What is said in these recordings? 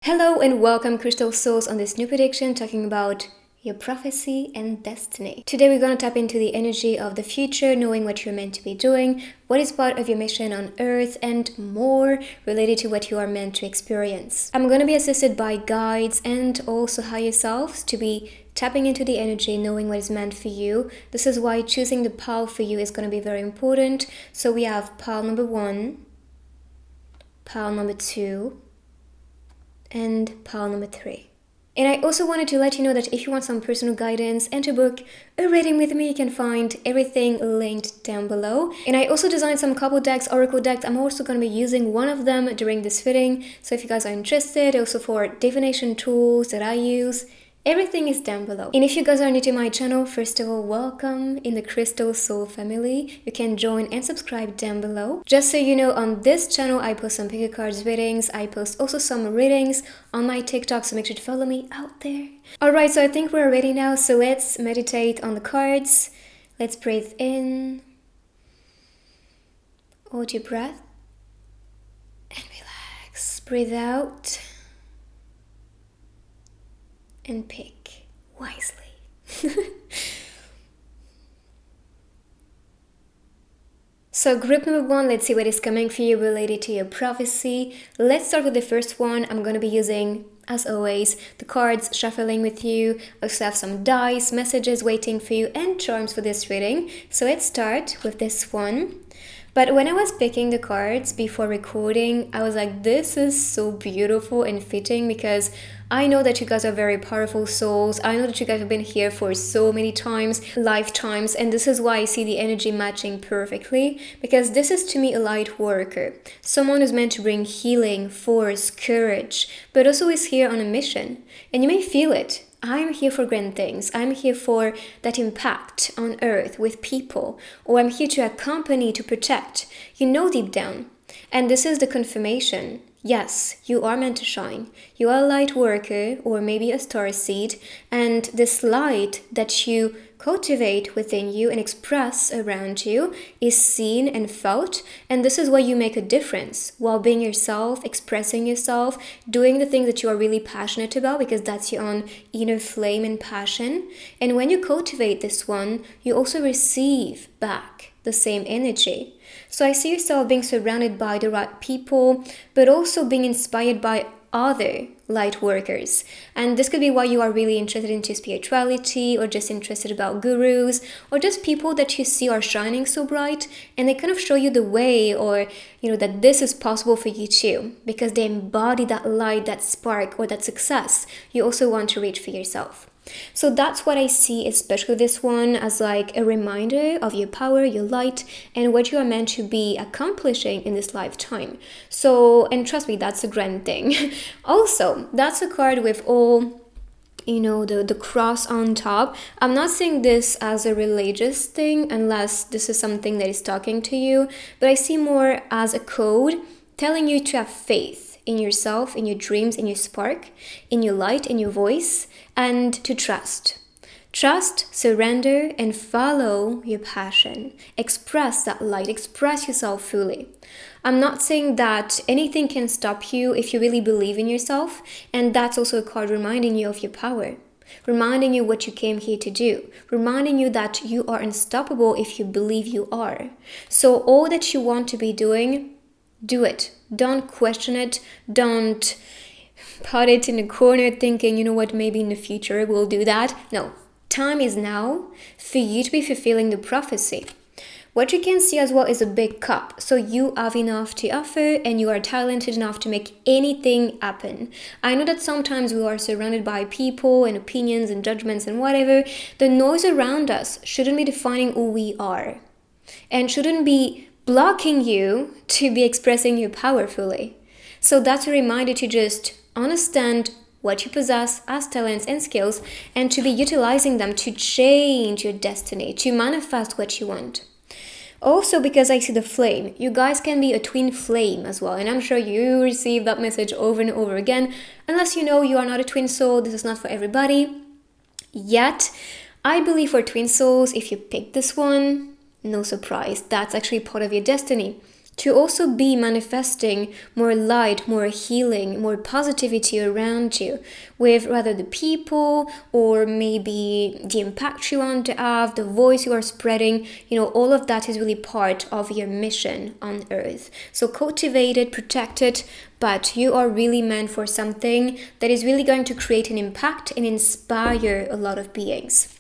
Hello and welcome, Crystal Souls, on this new prediction talking about your prophecy and destiny. Today we're going to tap into the energy of the future, knowing what you're meant to be doing, what is part of your mission on earth, and more related to what you are meant to experience. I'm going to be assisted by guides and also higher selves to be tapping into the energy, knowing what is meant for you. This is why choosing the pile for you is going to be very important. So we have pile number 1, pile number 2, and pile number 3. And I also wanted to let you know that if you want some personal guidance and to book a reading with me, you can find everything linked down below. And I also designed some couple decks, oracle decks. I'm also going to be using one of them during this fitting. So if you guys are interested, also for divination tools that I use, everything is down below. And if you guys are new to my channel, first of all, welcome in the Crystal Soul family. You can join and subscribe down below. Just so you know, on this channel, I post some pick a cards readings. I post also some readings on my TikTok, so make sure to follow me out there. Alright, so I think we're ready now. So let's meditate on the cards. Let's breathe in. Hold your breath. And relax. Breathe out. And pick wisely. So group number 1, let's see what is coming for you related to your prophecy. Let's start with the first one. I'm going to be using, as always, the cards shuffling with you. I also have some dice, messages waiting for you, and charms for this reading. So let's start with this one. But when I was picking the cards before recording, I was like, this is so beautiful and fitting because I know that you guys are very powerful souls. I know that you guys have been here for so many times, lifetimes, and this is why I see the energy matching perfectly, because this is to me a light worker, someone who's meant to bring healing, force, courage, but also is here on a mission. And you may feel it. I'm here for grand things. I'm here for that impact on earth with people, or I'm here to accompany, to protect. You know deep down. And this is the confirmation. Yes, you are meant to shine. You are a light worker, or maybe a star seed, and this light that you cultivate within you and express around you is seen and felt, and this is why you make a difference while being yourself, expressing yourself, doing the things that you are really passionate about, because that's your own inner flame and passion. And when you cultivate this one, you also receive back the same energy. So I see yourself being surrounded by the right people, but also being inspired by other light workers. And this could be why you are really interested into spirituality, or just interested about gurus, or just people that you see are shining so bright and they kind of show you the way, or that this is possible for you too, because they embody that light, that spark, or that success you also want to reach for yourself. So that's what I see, especially this one, as like a reminder of your power, your light, and what you are meant to be accomplishing in this lifetime. So, and trust me, that's a grand thing. Also, that's a card with all the cross on top. I'm not saying this as a religious thing unless this is something that is talking to you, but I see more as a code telling you to have faith in yourself, in your dreams, in your spark, in your light, in your voice, and to trust. Trust, surrender, and follow your passion. Express that light, express yourself fully. I'm not saying that anything can stop you if you really believe in yourself, and that's also a card reminding you of your power, reminding you what you came here to do, reminding you that you are unstoppable if you believe you are. So all that you want to be doing, do it. Don't question it. Don't put it in a corner thinking, maybe in the future we'll do that. No, time is now for you to be fulfilling the prophecy. What you can see as well is a big cup. So you have enough to offer and you are talented enough to make anything happen. I know that sometimes we are surrounded by people and opinions and judgments and whatever. The noise around us shouldn't be defining who we are and shouldn't be blocking you to be expressing you powerfully. So that's a reminder to just understand what you possess as talents and skills, and to be utilizing them to change your destiny, to manifest what you want. Also, because I see the flame, you guys can be a twin flame as well, and I'm sure you receive that message over and over again. Unless you are not a twin soul, this is not for everybody. Yet, I believe for twin souls, if you pick this one, no surprise, that's actually part of your destiny. to also be manifesting more light, more healing, more positivity around you with rather the people or maybe the impact you want to have, the voice you are spreading. All of that is really part of your mission on earth. So cultivate it, protect it, but you are really meant for something that is really going to create an impact and inspire a lot of beings.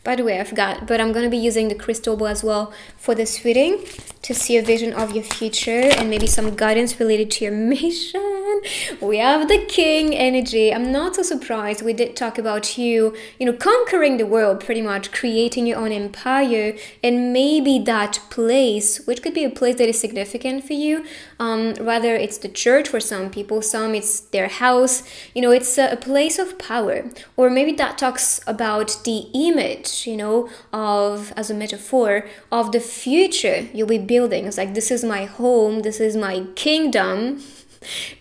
By the way, I forgot, but I'm going to be using the crystal ball as well for this reading to see a vision of your future and maybe some guidance related to your mission. We have the king energy. I'm not so surprised. We did talk about you, conquering the world, pretty much creating your own empire, and maybe that place, which could be a place that is significant for you, whether it's the church for some people, some it's their house, it's a place of power, or maybe that talks about the image, of, as a metaphor, of the future you'll be building. It's like, this is my home, this is my kingdom,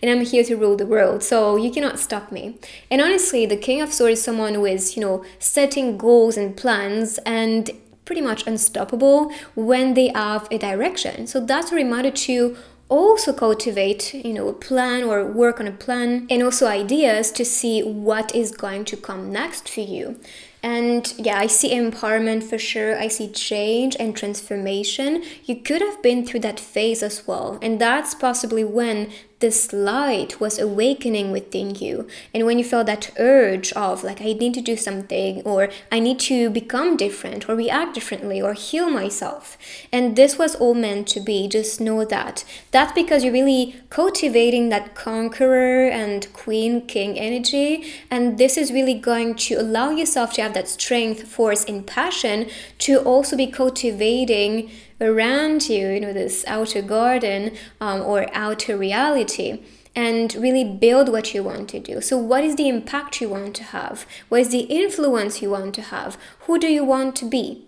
and I'm here to rule the world, so you cannot stop me. And honestly, the King of Swords is someone who is, setting goals and plans and pretty much unstoppable when they have a direction. So that's a reminder to also cultivate, a plan or work on a plan, and also ideas to see what is going to come next for you. And yeah, I see empowerment for sure. I see change and transformation. You could have been through that phase as well. And that's possibly when this light was awakening within you. And when you felt that urge of like, I need to do something, or I need to become different, or react differently, or heal myself. And this was all meant to be. Just know that. That's because you're really cultivating that conqueror and queen, king energy. And this is really going to allow yourself to have that strength, force, and passion to also be cultivating around you, this outer garden or outer reality, and really build what you want to do. So what is the impact you want to have? What is the influence you want to have? Who do you want to be?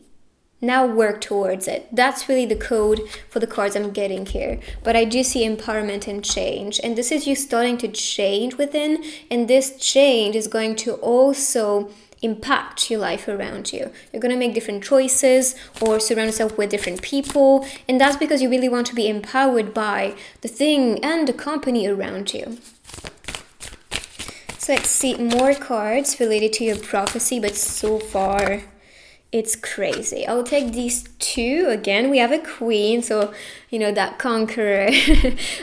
Now work towards it. That's really the code for the cards I'm getting here. But I do see empowerment and change. And this is you starting to change within. And this change is going to also impact your life around you. You're going to make different choices or surround yourself with different people. And that's because you really want to be empowered by the thing and the company around you. So let's see more cards related to your prophecy, but so far it's crazy. I'll take these two. Again, we have a queen, so that conqueror,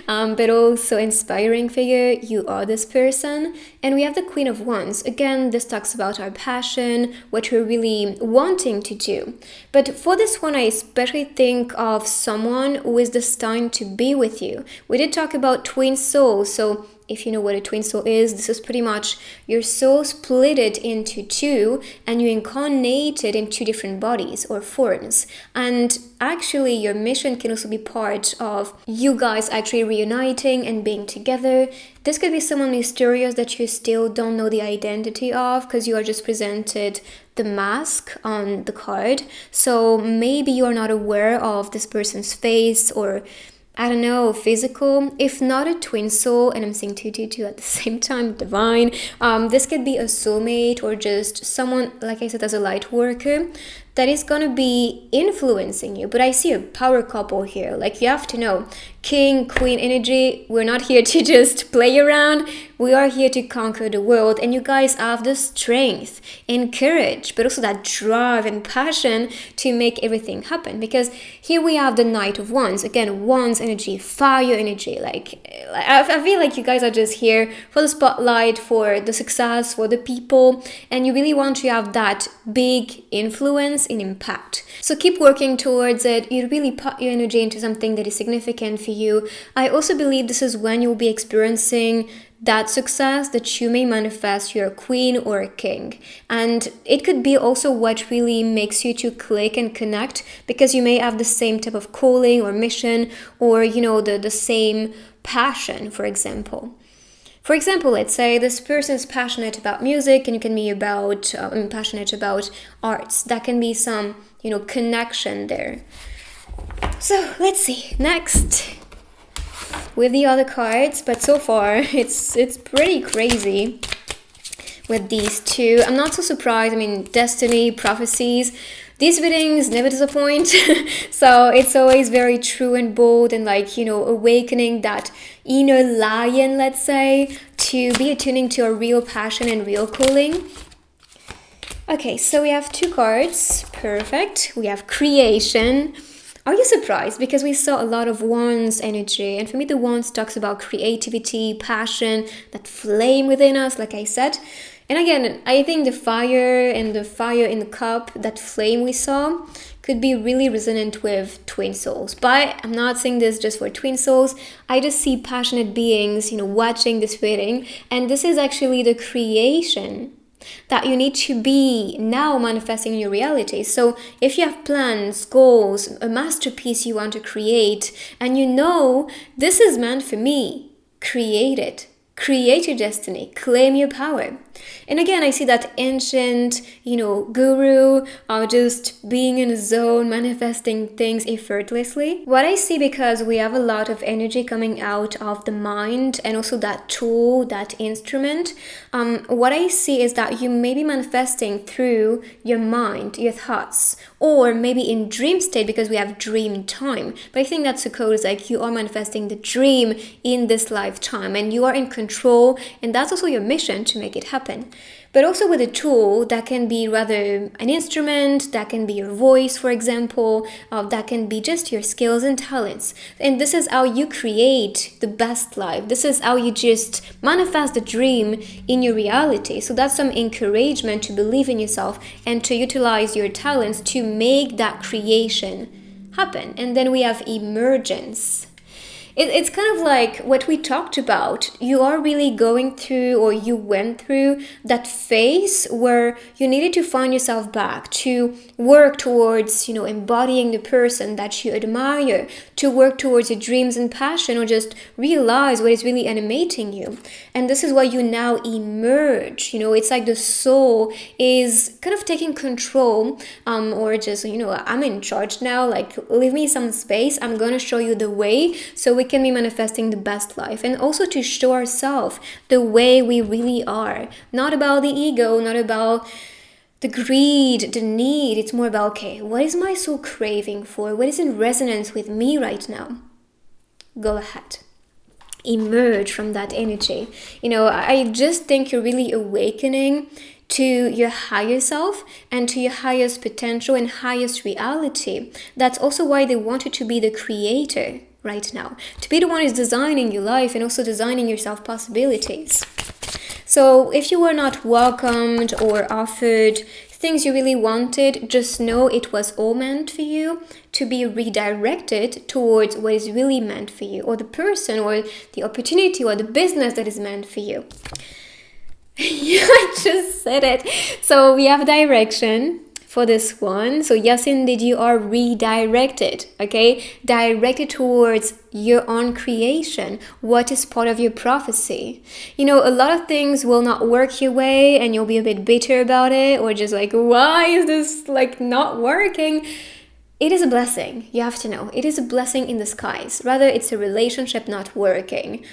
but also inspiring figure. You are this person. And we have the Queen of Wands. Again, this talks about our passion, what we're really wanting to do. But for this one, I especially think of someone who is destined to be with you. We did talk about twin souls, so if you know what a twin soul is, this is pretty much your soul split it into two and you incarnated in two different bodies or forms. And actually your mission can also be part of you guys actually reuniting and being together. This could be someone mysterious that you still don't know the identity of because you are just presented the mask on the card. So maybe you are not aware of this person's face or I don't know, physical. If not a twin soul, and I'm saying 222 at the same time, divine, this could be a soulmate or just someone, like I said, as a light worker that is going to be influencing you. But I see a power couple here. Like, you have to know, king, queen energy, we're not here to just play around. We are here to conquer the world. And you guys have the strength and courage, but also that drive and passion to make everything happen. Because here we have the Knight of Wands. Again, Wands energy, fire energy. Like, I feel like you guys are just here for the spotlight, for the success, for the people. And you really want to have that big influence in impact. So keep working towards it. You really put your energy into something that is significant for you. I also believe this is when you'll be experiencing that success that you may manifest you're a queen or a king. And it could be also what really makes you to click and connect, because you may have the same type of calling or mission, or the same passion, for example. For example, let's say this person is passionate about music and you can be passionate about arts. That can be some, connection there. So let's see. Next, with the other cards, but so far it's pretty crazy with these two. I'm not so surprised. I mean, destiny, prophecies, These readings never disappoint. So it's always very true and bold, and like, awakening that inner lion, let's say, to be attuning to a real passion and real calling. Okay, so we have 2 cards. Perfect. We have creation. Are you surprised? Because we saw a lot of wands energy. And for me, the wands talks about creativity, passion, that flame within us, like I said. And again, I think the fire and the fire in the cup, that flame we saw, could be really resonant with twin souls. But I'm not saying this just for twin souls. I just see passionate beings, watching this reading. And this is actually the creation that you need to be now manifesting in your reality. So if you have plans, goals, a masterpiece you want to create, and this is meant for me, create it. Create your destiny, claim your power. And again, I see that ancient, guru, just being in a zone, manifesting things effortlessly. What I see, because we have a lot of energy coming out of the mind and also that tool, that instrument, what I see is that you may be manifesting through your mind, your thoughts, or maybe in dream state, because we have dream time. But I think that's the code, is like you are manifesting the dream in this lifetime and you are in control, and that's also your mission to make it happen. But also with a tool that can be rather an instrument, that can be your voice, for example, that can be just your skills and talents. And this is how you create the best life. This is how you just manifest the dream in your reality. So that's some encouragement to believe in yourself and to utilize your talents to make that creation happen. And then we have emergence. It's kind of like what we talked about. You are really going through, or you went through that phase where you needed to find yourself back, to work towards, embodying the person that you admire, to work towards your dreams and passion, or just realize what is really animating you. And this is why you now emerge. It's like the soul is kind of taking control, or just, I'm in charge now, like leave me some space. I'm going to show you the way so we can be manifesting the best life, and also to show ourselves the way we really are. Not about the ego, not about the greed, the need. It's more about, okay, what is my soul craving for? What is in resonance with me right now? Go ahead. Emerge from that energy. I just think you're really awakening to your higher self and to your highest potential and highest reality. That's also why they want you to be the creator right now, to be the one who's designing your life and also designing your self possibilities. So if you were not welcomed or offered things you really wanted, just know it was all meant for you to be redirected towards what is really meant for you, or the person or the opportunity or the business that is meant for you. I just said it. So we have direction for this one. So yes, indeed, you are redirected, okay? Directed towards your own creation, what is part of your prophecy. A lot of things will not work your way and you'll be a bit bitter about it, or just like, why is this not working? It is a blessing. You have to know. It is a blessing in disguise. Rather, it's a relationship not working,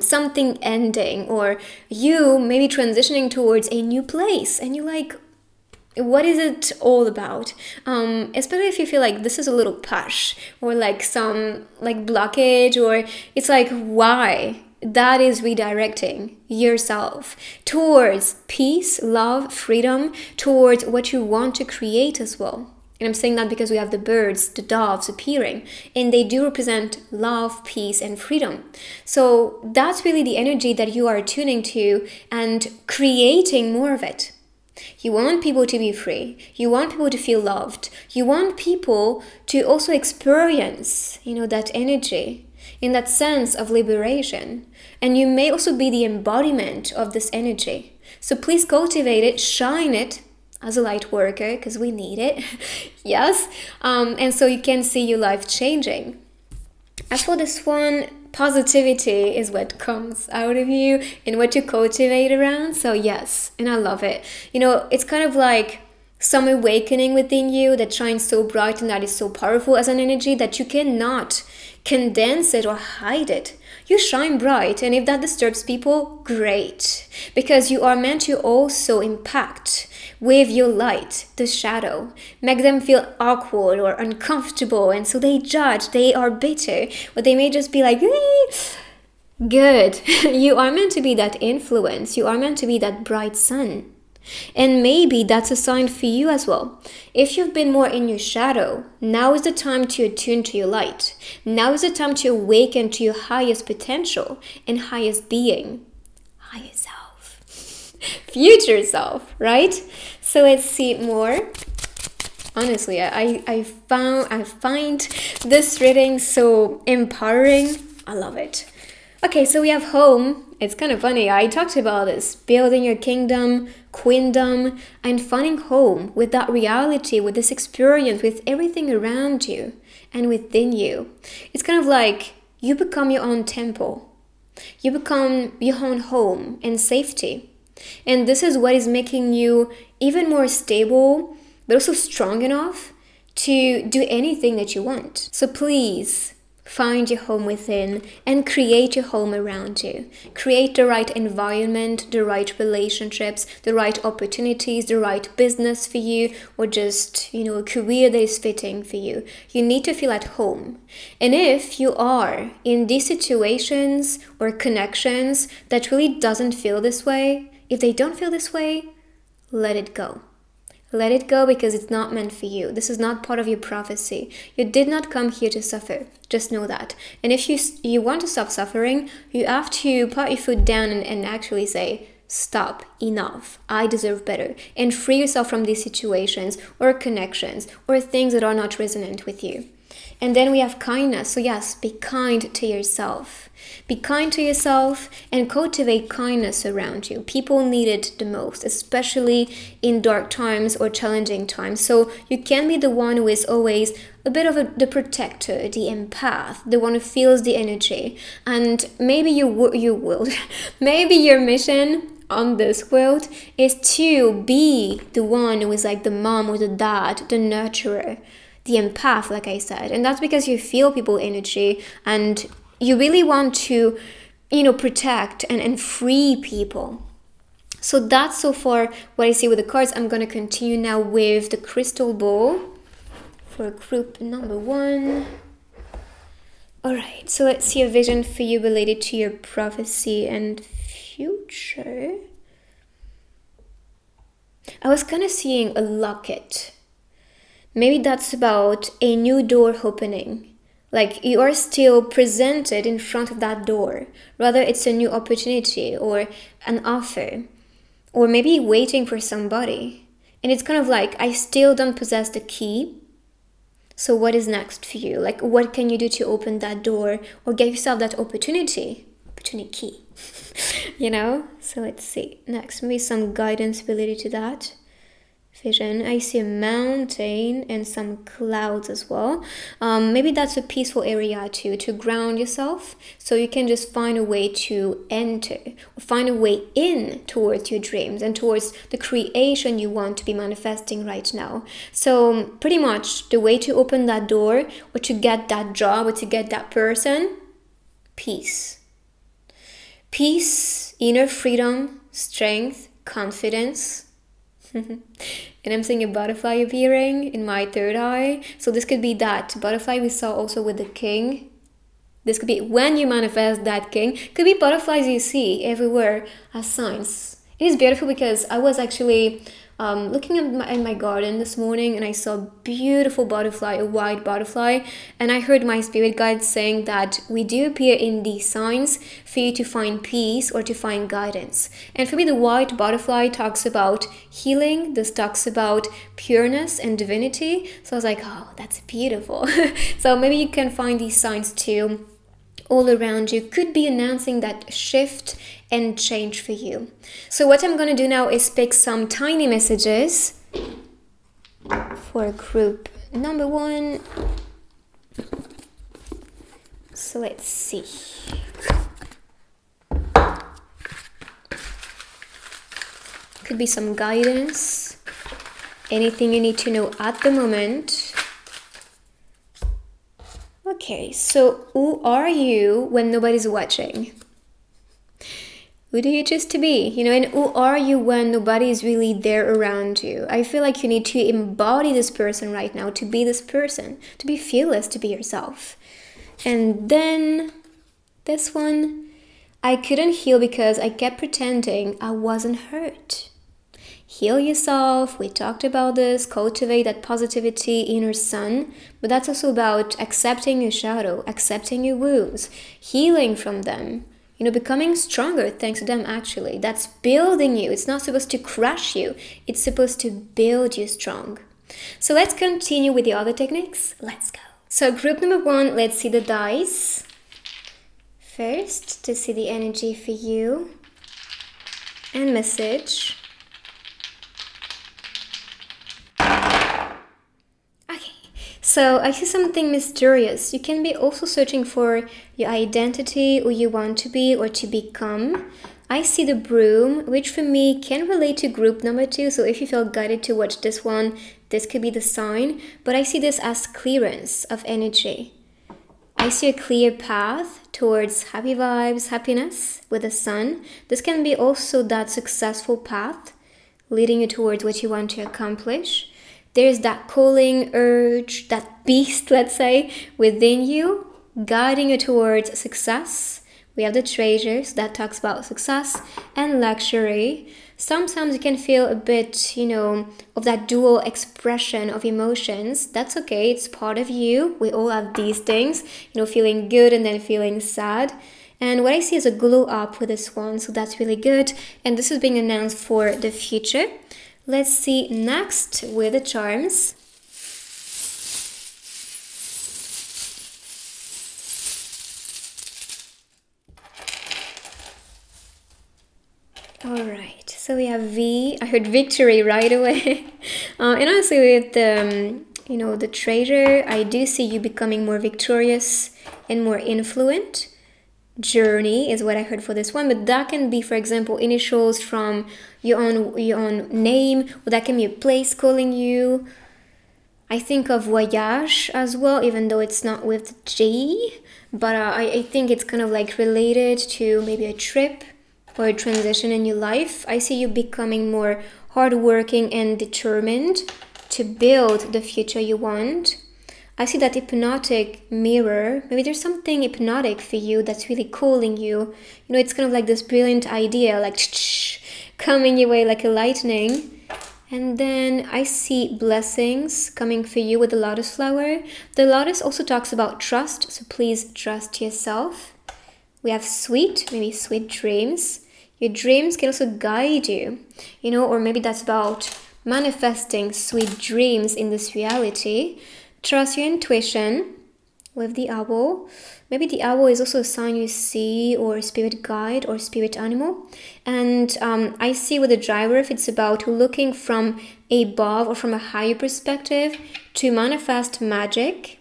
something ending, or you maybe transitioning towards a new place and you're like, what is it all about? Especially if you feel like this is a little push, or like some blockage, or it's like, why? That is redirecting yourself towards peace, love, freedom, towards what you want to create as well. And I'm saying that because we have the birds, the doves appearing, and they do represent love, peace, and freedom. So that's really the energy that you are tuning to and creating more of it. You want people to be free. You want people to feel loved. You want people to also experience, that energy, in that sense of liberation. And you may also be the embodiment of this energy. So please cultivate it, shine it as a light worker, because we need it. Yes. And so you can see your life changing. As for this one, positivity is what comes out of you and what you cultivate around. So yes, and I love it. It's kind of like some awakening within you that shines so bright and that is so powerful as an energy that you cannot condense it or hide it. You shine bright, and if that disturbs people, great, because you are meant to also impact with your light, the shadow. Make them feel awkward or uncomfortable, and so they judge, they are bitter, or they may just be like, good. You are meant to be that influence. You are meant to be that bright sun. And maybe that's a sign for you as well. If you've been more in your shadow, now is the time to attune to your light. Now is the time to awaken to your highest potential and highest being. Higher self. Future self, right? So let's see more. Honestly, I find this reading so empowering. I love it. Okay, so we have home. It's kind of funny. I talked about this. Building your kingdom, queendom, and finding home with that reality, with this experience, with everything around you and within you. It's kind of like you become your own temple. You become your own home and safety. And this is what is making you even more stable, but also strong enough to do anything that you want. So please, find your home within and create your home around you. Create the right environment, the right relationships, the right opportunities, the right business for you, or just, a career that is fitting for you. You need to feel at home. And if you are in these situations or connections that really doesn't feel this way, if they don't feel this way, let it go. Let it go because it's not meant for you. This is not part of your prophecy. You did not come here to suffer. Just know that. And if you want to stop suffering, you have to put your foot down and actually say, stop, enough, I deserve better. And free yourself from these situations or connections or things that are not resonant with you. And then we have kindness. So yes, be kind to yourself. Be kind to yourself and cultivate kindness around you. People need it the most, especially in dark times or challenging times. So you can be the one who is always a bit of the protector, the empath, the one who feels the energy. And maybe maybe your mission on this world is to be the one who is like the mom or the dad, the nurturer, the empath, like I said. And that's because you feel people's energy and you really want to, protect and free people. So that's so far what I see with the cards. I'm going to continue now with the crystal ball for group number 1. All right, so let's see a vision for you related to your prophecy and future. I was kind of seeing a locket. Maybe that's about a new door opening. Like you are still presented in front of that door. Rather, it's a new opportunity or an offer. Or maybe waiting for somebody. And it's kind of like, I still don't possess the key. So what is next for you? Like, what can you do to open that door or get yourself that opportunity? Opportunity key. So let's see. Next, maybe some guidance related to that. Vision. I see a mountain and some clouds as well. Maybe that's a peaceful area to ground yourself, so you can just find a way to enter or find a way in towards your dreams and towards the creation you want to be manifesting right now. So pretty much the way to open that door or to get that job or to get that person, peace, inner freedom, strength, confidence. And I'm seeing a butterfly appearing in my third eye. So this could be that butterfly we saw also with the king. This could be when you manifest that king. Could be butterflies you see everywhere as signs. It is beautiful because I was actually looking in my garden this morning and I saw a beautiful butterfly, a white butterfly, and I heard my spirit guide saying that we do appear in these signs for you to find peace or to find guidance. And for me, the white butterfly talks about healing. This talks about pureness and divinity. So I was like, oh, that's beautiful. So maybe you can find these signs too all around you. Could be announcing that shift and change for you. So what I'm going to do now is pick some tiny messages for group number 1. So let's see. Could be some guidance, anything you need to know at the moment. Okay, so who are you when nobody's watching? Who do you choose to be? And who are you when nobody is really there around you? I feel like you need to embody this person right now, to be this person, to be fearless, to be yourself. And then this one, I couldn't heal because I kept pretending I wasn't hurt. Heal yourself. We talked about this. Cultivate that positivity, inner sun. But that's also about accepting your shadow, accepting your wounds, healing from them. Becoming stronger thanks to them, actually. That's building you. It's not supposed to crush you, it's supposed to build you strong. So let's continue with the other techniques. Let's go. So, group number 1, let's see the dice. First, to see the energy for you and message. So I see something mysterious. You can be also searching for your identity, who you want to be or to become. I see the broom, which for me can relate to group number 2. So if you feel guided to watch this one, this could be the sign. But I see this as clearance of energy. I see a clear path towards happy vibes, happiness with the sun. This can be also that successful path leading you towards what you want to accomplish. There's that calling urge, that beast, let's say, within you, guiding you towards success. We have the treasures that talks about success and luxury. Sometimes you can feel a bit, of that dual expression of emotions. That's okay, it's part of you. We all have these things, feeling good and then feeling sad. And what I see is a glow up with this one, so that's really good. And this is being announced for the future. Let's see next with the charms. Alright, so we have V. I heard victory right away. And also with the treasure, I do see you becoming more victorious and more influent. Journey is what I heard for this one, but that can be, for example, initials from your own name, or that can be a place calling you. I think of voyage as well, even though it's not with G, but I think it's kind of like related to maybe a trip or a transition in your life. I see you becoming more hardworking and determined to build the future you want. I see that hypnotic mirror. Maybe there's something hypnotic for you that's really calling you. It's kind of like this brilliant idea, like coming your way like a lightning. And then I see blessings coming for you with the lotus flower. The lotus also talks about trust, so please trust yourself. We have sweet, maybe sweet dreams. Your dreams can also guide you, or maybe that's about manifesting sweet dreams in this reality. Trust your intuition with the owl. Maybe the owl is also a sign you see, or a spirit guide or spirit animal. And I see with the driver, if it's about looking from above or from a higher perspective to manifest magic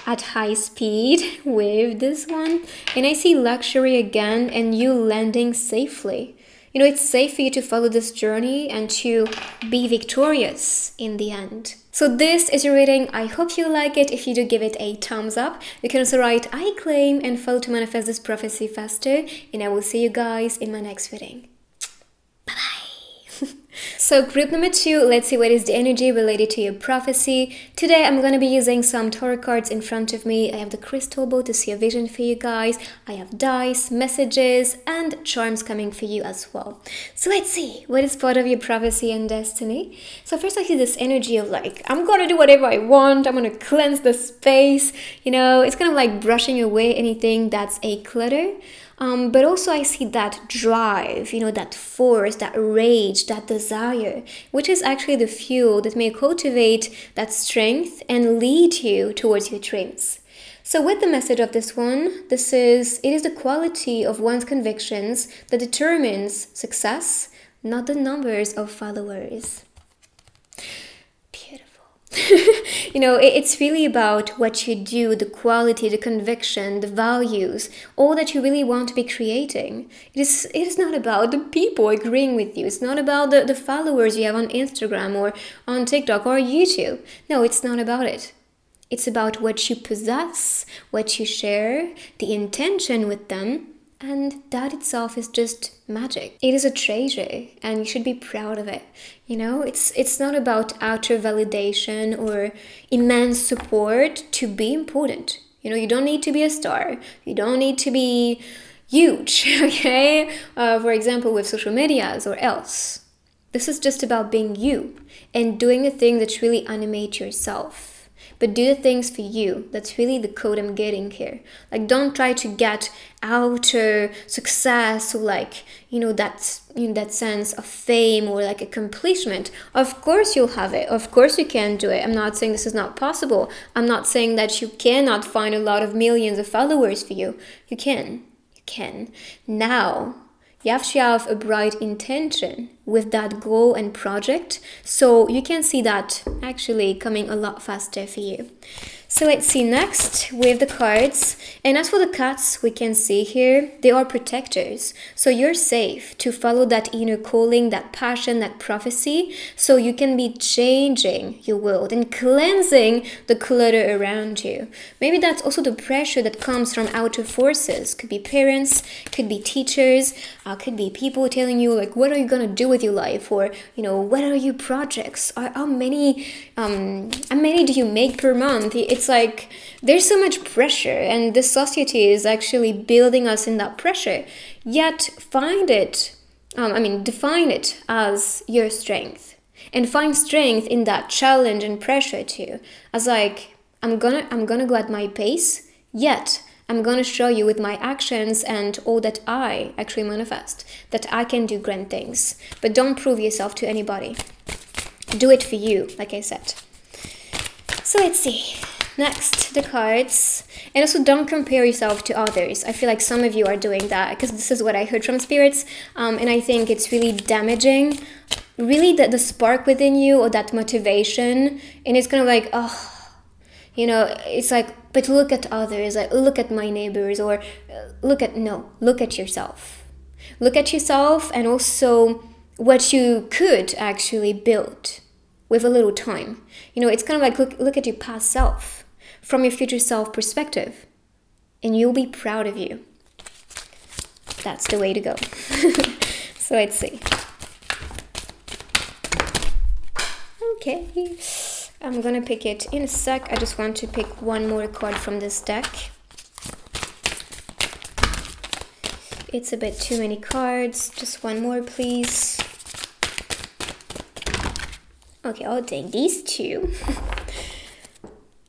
at high speed with this one. And I see luxury again and you landing safely. It's safe for you to follow this journey and to be victorious in the end. So this is your reading. I hope you like it. If you do, give it a thumbs up. You can also write I claim and follow to manifest this prophecy faster. And I will see you guys in my next reading. Bye-bye. So group number 2, let's see what is the energy related to your prophecy. Today I'm going to be using some tarot cards in front of me. I have the crystal ball to see a vision for you guys. I have dice, messages, and charms coming for you as well. So let's see what is part of your prophecy and destiny. So first I see this energy of like, I'm going to do whatever I want. I'm going to cleanse the space. It's kind of like brushing away anything that's a clutter. But also I see that drive, that force, that rage, that desire, which is actually the fuel that may cultivate that strength and lead you towards your dreams. So with the message of this one, it is the quality of one's convictions that determines success, not the numbers of followers. Beautiful. It's really about what you do, the quality, the conviction, the values, all that you really want to be creating. It is not about the people agreeing with you. It's not about the followers you have on Instagram or on TikTok or YouTube. No, it's not about it. It's about what you possess, what you share, the intention with them, And that itself is just magic. It is a treasure and you should be proud of it. It's not about outer validation or immense support to be important. You don't need to be a star. You don't need to be huge, okay? For example, with social medias or else. This is just about being you and doing the thing that really animate yourself. But do the things for you. That's really the code I'm getting here. Like, don't try to get outer success or that sense of fame or like accomplishment. Of course you'll have it. Of course you can do it. I'm not saying this is not possible. I'm not saying that you cannot find a lot of millions of followers for you. You can. You can. Now, you have to have a bright intention with that goal and project, so you can see that actually coming a lot faster for you. So let's see next with the cards. And as for the cats, we can see here, they are protectors. So you're safe to follow that inner calling, that passion, that prophecy. So you can be changing your world and cleansing the clutter around you. Maybe that's also the pressure that comes from outer forces. Could be parents, could be teachers, could be people telling you like, what are you going to do with your life? Or, what are your projects? How many do you make per month? It's like there's so much pressure, and the society is actually building us in that pressure. Yet define it as your strength, and find strength in that challenge and pressure too. As like, I'm gonna go at my pace, yet I'm gonna show you with my actions and all that I actually manifest that I can do grand things. But don't prove yourself to anybody. Do it for you, like I said. So let's see. Next, the cards. And also don't compare yourself to others. I feel like some of you are doing that because this is what I heard from spirits. And I think it's really damaging. Really the spark within you or that motivation. And it's kind of like, it's like, but look at others. Like, look at my neighbors, or look at yourself. Look at yourself and also what you could actually build with a little time. It's kind of like look at your past self from your future self perspective, and you'll be proud of you. That's the way to go. So let's see. Okay, I'm gonna pick it in a sec. I just want to pick one more card from this deck. It's a bit too many cards. Just one more, please. Okay, I'll take these two.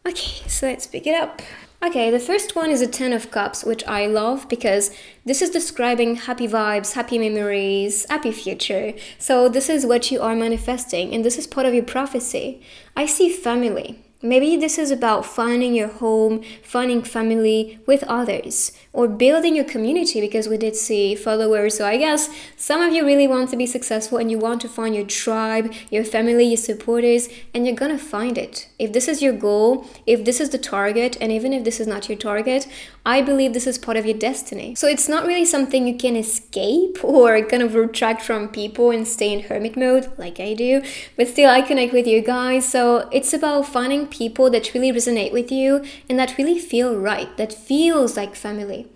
Okay, so let's pick it up. Okay, the first one is a 10 of Cups, which I love because this is describing happy vibes, happy memories, happy future. So this is what you are manifesting, and this is part of your prophecy. I see family. Maybe this is about finding your home, finding family with others, or building your community, because we did see followers. So I guess some of you really want to be successful and you want to find your tribe, your family, your supporters, and you're gonna find it. If this is your goal, if this is the target, and even if this is not your target, I believe this is part of your destiny. So it's not really something you can escape or kind of retract from people and stay in hermit mode like I do, but still I connect with you guys. So it's about finding people that really resonate with you and that really feel right, that feels like family.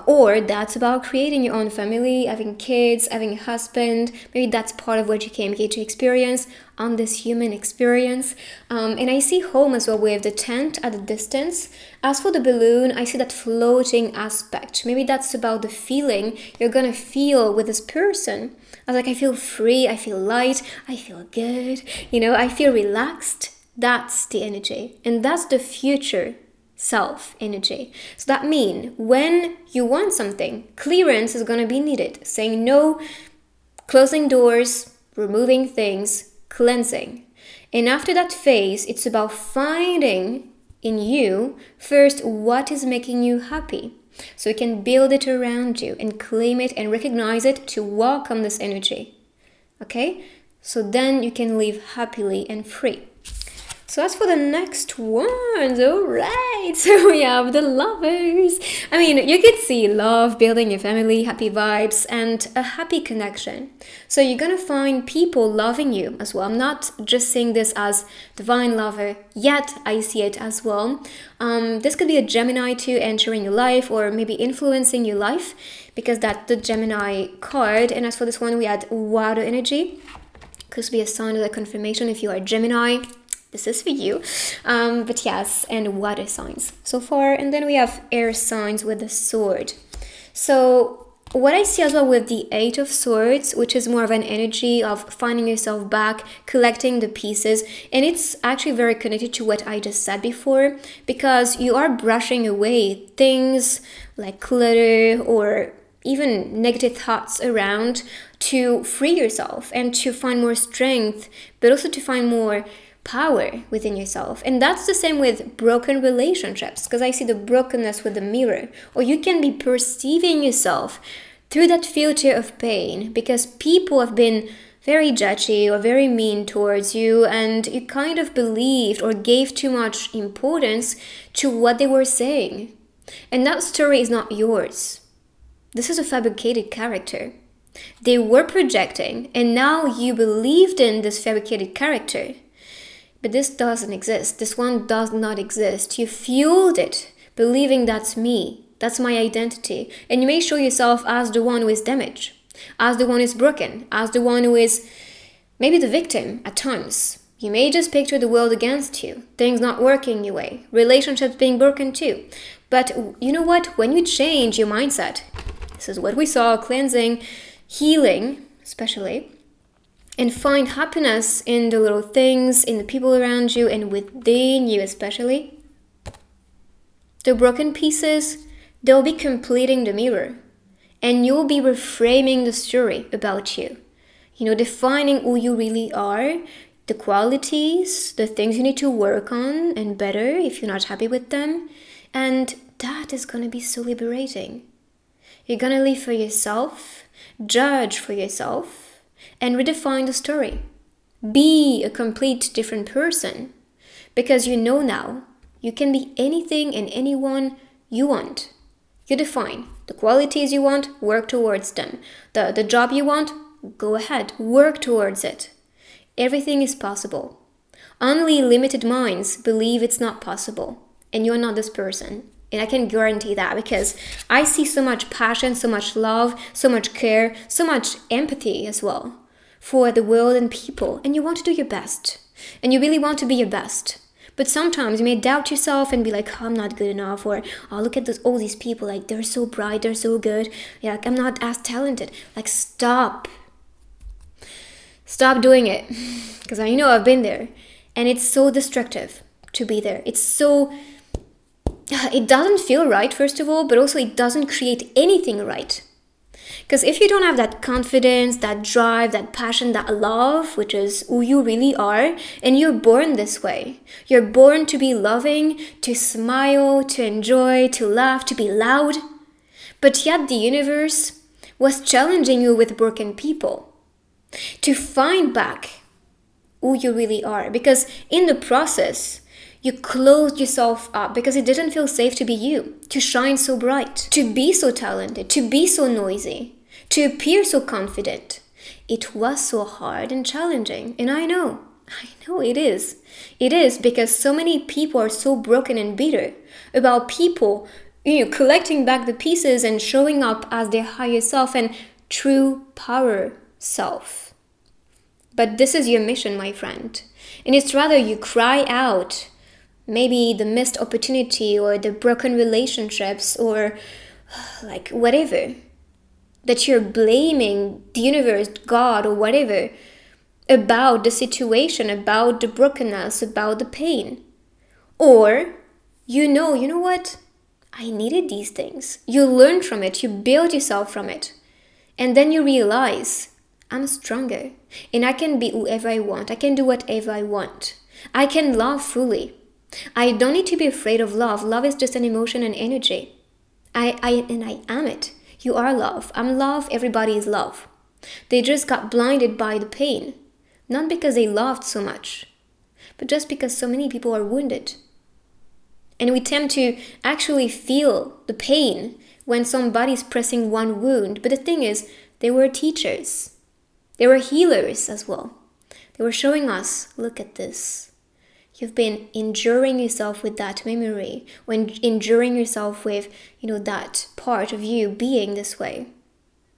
Or that's about creating your own family, having kids, having a husband. Maybe that's part of what you came here to experience on this human experience. And I see home as well with the tent at a distance. As for the balloon, I see that floating aspect. Maybe that's about the feeling you're gonna feel with this person. I feel free, I feel light, I feel good, I feel relaxed. That's the energy. And that's the future self energy. So that means when you want something, clearance is going to be needed. Saying no, closing doors, removing things, cleansing. And after that phase, it's about finding in you first what is making you happy. So you can build it around you and claim it and recognize it to welcome this energy. Okay? So then you can live happily and free. So as for the next ones, alright. So we have the lovers. I mean, you could see love, building a family, happy vibes, and a happy connection. So you're gonna find people loving you as well. I'm not just saying this as divine lover, yet I see it as well. This could be a Gemini too entering your life or maybe influencing your life because that's the Gemini card. And as for this one, we had water energy. Could be a sign of the confirmation if you are Gemini. This is for you. But yes, and water signs so far. And then we have air signs with the sword. So what I see as well with the Eight of Swords, which is more of an energy of finding yourself back, collecting the pieces. And it's actually very connected to what I just said before, because you are brushing away things like clutter or even negative thoughts around to free yourself and to find more strength, but also to find more power within yourself. And that's the same with broken relationships, because I see the brokenness with the mirror, or you can be perceiving yourself through that filter of pain because people have been very judgy or very mean towards you, and you kind of believed or gave too much importance to what they were saying. And that story is not yours. This is a fabricated character. They were projecting, and now you believed in this fabricated character. But this doesn't exist. This one does not exist. You fueled it, believing that's me, that's my identity. And you may show yourself as the one who is damaged, as the one who is broken, as the one who is maybe the victim at times. You may just picture the world against you, things not working your way, relationships being broken too. But you know what? When you change your mindset, this is what we saw, cleansing, healing, especially, and find happiness in the little things, in the people around you, and within you especially. The broken pieces, they'll be completing the mirror, and you'll be reframing the story about you. You know, defining who you really are, the qualities, the things you need to work on and better if you're not happy with them. And that is going to be so liberating. You're going to live for yourself, judge for yourself, and redefine the story. Be a complete different person. Because you know now, you can be anything and anyone you want. You define the qualities you want, work towards them. The job you want, go ahead, work towards it. Everything is possible. Only limited minds believe it's not possible. And you're not this person. And I can guarantee that because I see so much passion, so much love, so much care, so much empathy as well for the world and people. And you want to do your best. And you really want to be your best. But sometimes you may doubt yourself and be like, oh, I'm not good enough. Or, oh, look at all these people. Like, they're so bright. They're so good. Yeah, like, I'm not as talented. Like, stop. Stop doing it. Because I know I've been there. And it's so destructive to be there. It's so... It doesn't feel right, first of all, but also it doesn't create anything right. Because if you don't have that confidence, that drive, that passion, that love, which is who you really are, and you're born this way. You're born to be loving, to smile, to enjoy, to laugh, to be loud. But yet the universe was challenging you with broken people to find back who you really are. Because in the process, you closed yourself up because it didn't feel safe to be you, to shine so bright, to be so talented, to be so noisy, to appear so confident. It was so hard and challenging. And I know it is. It is because so many people are so broken and bitter about people, collecting back the pieces and showing up as their higher self and true power self. But this is your mission, my friend. And it's rather you cry out maybe the missed opportunity or the broken relationships or like whatever, that you're blaming the universe, God or whatever about the situation, about the brokenness, about the pain. Or you know what? I needed these things. You learn from it, you build yourself from it. And then you realize, I'm stronger and I can be whoever I want. I can do whatever I want. I can love fully. I don't need to be afraid of love. Love is just an emotion and energy. I am it. You are love. I'm love. Everybody is love. They just got blinded by the pain. Not because they loved so much, but just because so many people are wounded. And we tend to actually feel the pain when somebody's pressing one wound. But the thing is, they were teachers. They were healers as well. They were showing us, look at this. You've been enduring yourself with that memory, when enduring yourself with, that part of you being this way.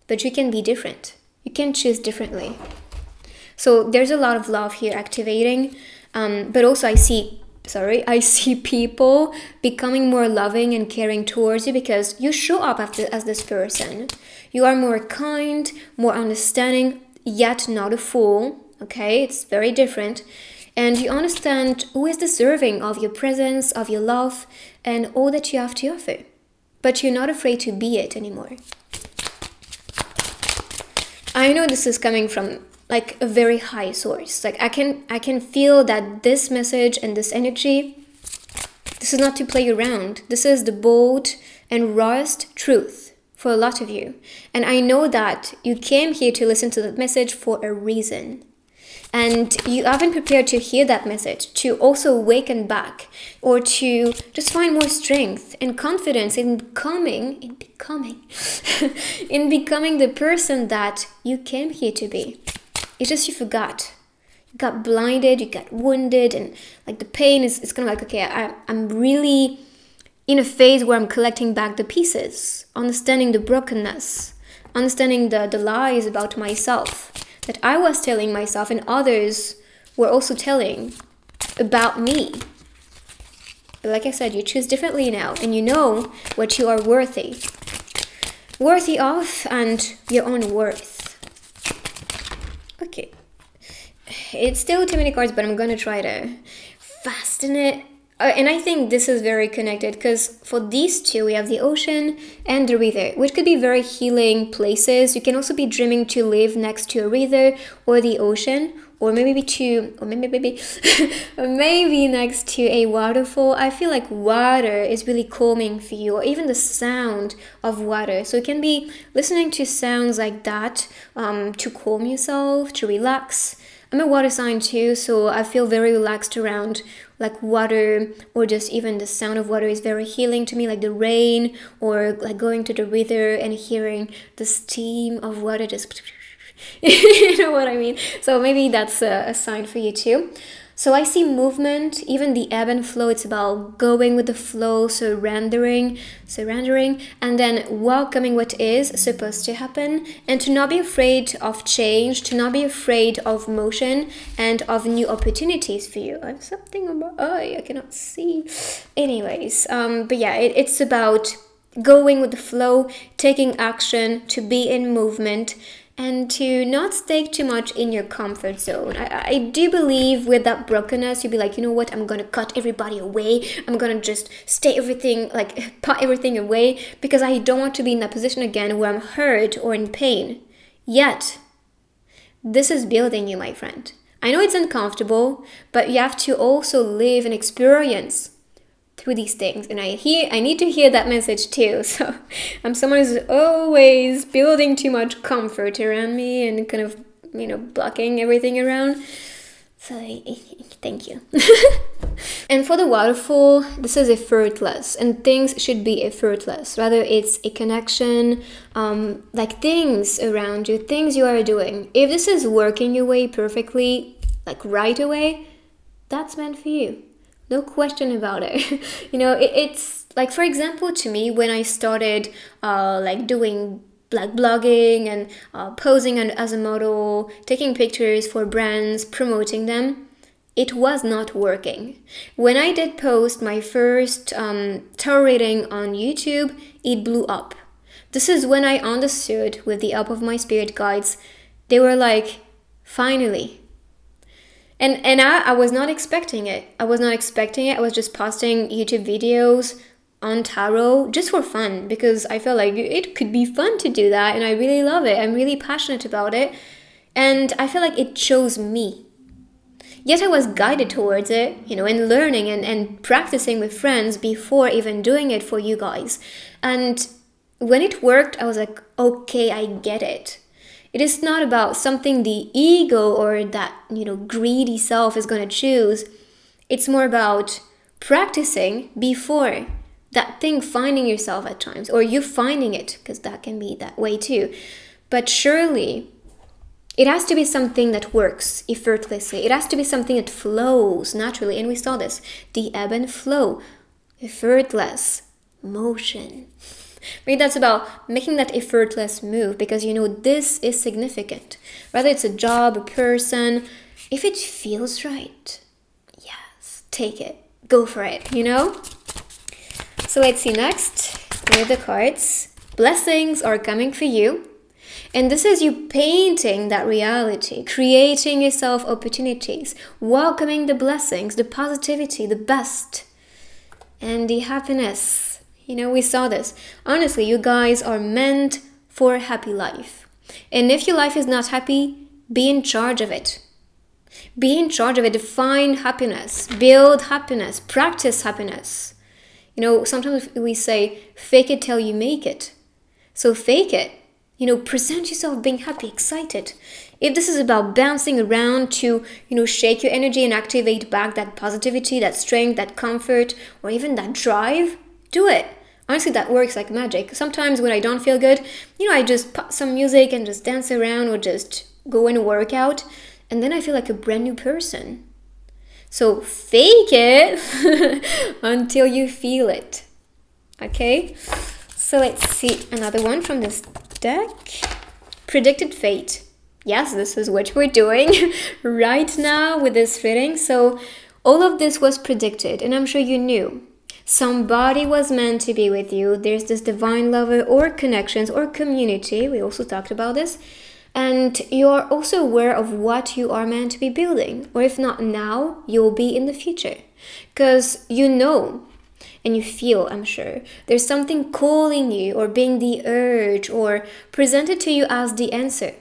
But you can be different. You can choose differently. So there's a lot of love here activating. But also I see people becoming more loving and caring towards you because you show up as this person. You are more kind, more understanding, yet not a fool. Okay, it's very different. And you understand who is deserving of your presence, of your love, and all that you have to offer. But you're not afraid to be it anymore. I know this is coming from like a very high source. Like I can feel that this message and this energy, this is not to play around. This is the bold and rawest truth for a lot of you. And I know that you came here to listen to that message for a reason. And you haven't prepared to hear that message, to also awaken back, or to just find more strength and confidence in becoming the person that you came here to be. It's just you forgot. You got blinded, you got wounded, and like the pain is kind of like, okay, I'm really in a phase where I'm collecting back the pieces, understanding the brokenness, understanding the lies about myself that I was telling myself and others were also telling about me. But like I said, you choose differently now, and you know what you are worthy of and your own worth. Okay, it's still too many cards, but I'm gonna try to fasten it. And I think this is very connected because for these two, we have the ocean and the river, which could be very healing places. You can also be dreaming to live next to a river or the ocean, or maybe maybe next to a waterfall. I feel like water is really calming for you, or even the sound of water. So you can be listening to sounds like that to calm yourself, to relax. I'm a water sign too, so I feel very relaxed around like water, or just even the sound of water is very healing to me, like the rain, or like going to the river and hearing the steam of water just you know what I mean? So maybe that's a sign for you too. So I see movement, even the ebb and flow. It's about going with the flow, surrendering, and then welcoming what is supposed to happen, and to not be afraid of change, to not be afraid of motion and of new opportunities for you. I have something on my eye, I cannot see. Anyways, but yeah, it's about going with the flow, taking action, to be in movement, and to not stay too much in your comfort zone. I do believe with that brokenness, you'll be like, you know what, I'm gonna cut everybody away. I'm gonna just put everything away, because I don't want to be in that position again where I'm hurt or in pain. Yet, this is building you, my friend. I know it's uncomfortable, but you have to also live and experience through these things, and I need to hear that message too. So I'm someone who's always building too much comfort around me and kind of blocking everything around. So thank you. And for the waterfall, this is effortless, and things should be effortless. Rather, it's a connection, like things around you, things you are doing. If this is working your way perfectly, like right away, that's meant for you. No question about it. It's like, for example, to me, when I started doing like blogging and posing as a model, taking pictures for brands, promoting them, it was not working. When I did post my first tarot reading on YouTube, it blew up. This is when I understood, with the help of my spirit guides, they were like, finally. And I was not expecting it. I was just posting YouTube videos on tarot just for fun, because I felt like it could be fun to do that, and I really love it. I'm really passionate about it, and I feel like it chose me. Yet I was guided towards it, and learning and practicing with friends before even doing it for you guys. And when it worked, I was like, okay, I get it. It is not about something the ego or that, greedy self is going to choose. It's more about practicing before that thing finding yourself at times, or you finding it, because that can be that way too. But surely it has to be something that works effortlessly. It has to be something that flows naturally. And we saw this, the ebb and flow, effortless motion. Maybe that's about making that effortless move, because this is significant. Whether it's a job, a person, if it feels right, yes, take it. Go for it, So let's see next with the cards. Blessings are coming for you. And this is you painting that reality, creating yourself opportunities, welcoming the blessings, the positivity, the best, and the happiness. We saw this. Honestly, you guys are meant for a happy life. And if your life is not happy, be in charge of it. Be in charge of it. Define happiness, build happiness, practice happiness. Sometimes we say, fake it till you make it. So fake it. Present yourself being happy, excited. If this is about bouncing around to, shake your energy and activate back that positivity, that strength, that comfort, or even that drive, do it. Honestly, that works like magic. Sometimes when I don't feel good, I just put some music and just dance around or just go and work out. And then I feel like a brand new person. So fake it until you feel it. Okay? So let's see another one from this deck. Predicted fate. Yes, this is what we're doing right now with this reading. So all of this was predicted, and I'm sure you knew. Somebody was meant to be with you. There's this divine lover or connections or community. We also talked about this. And you're also aware of what you are meant to be building. Or if not now, you'll be in the future. Because and you feel, I'm sure, there's something calling you or being the urge or presented to you as the answer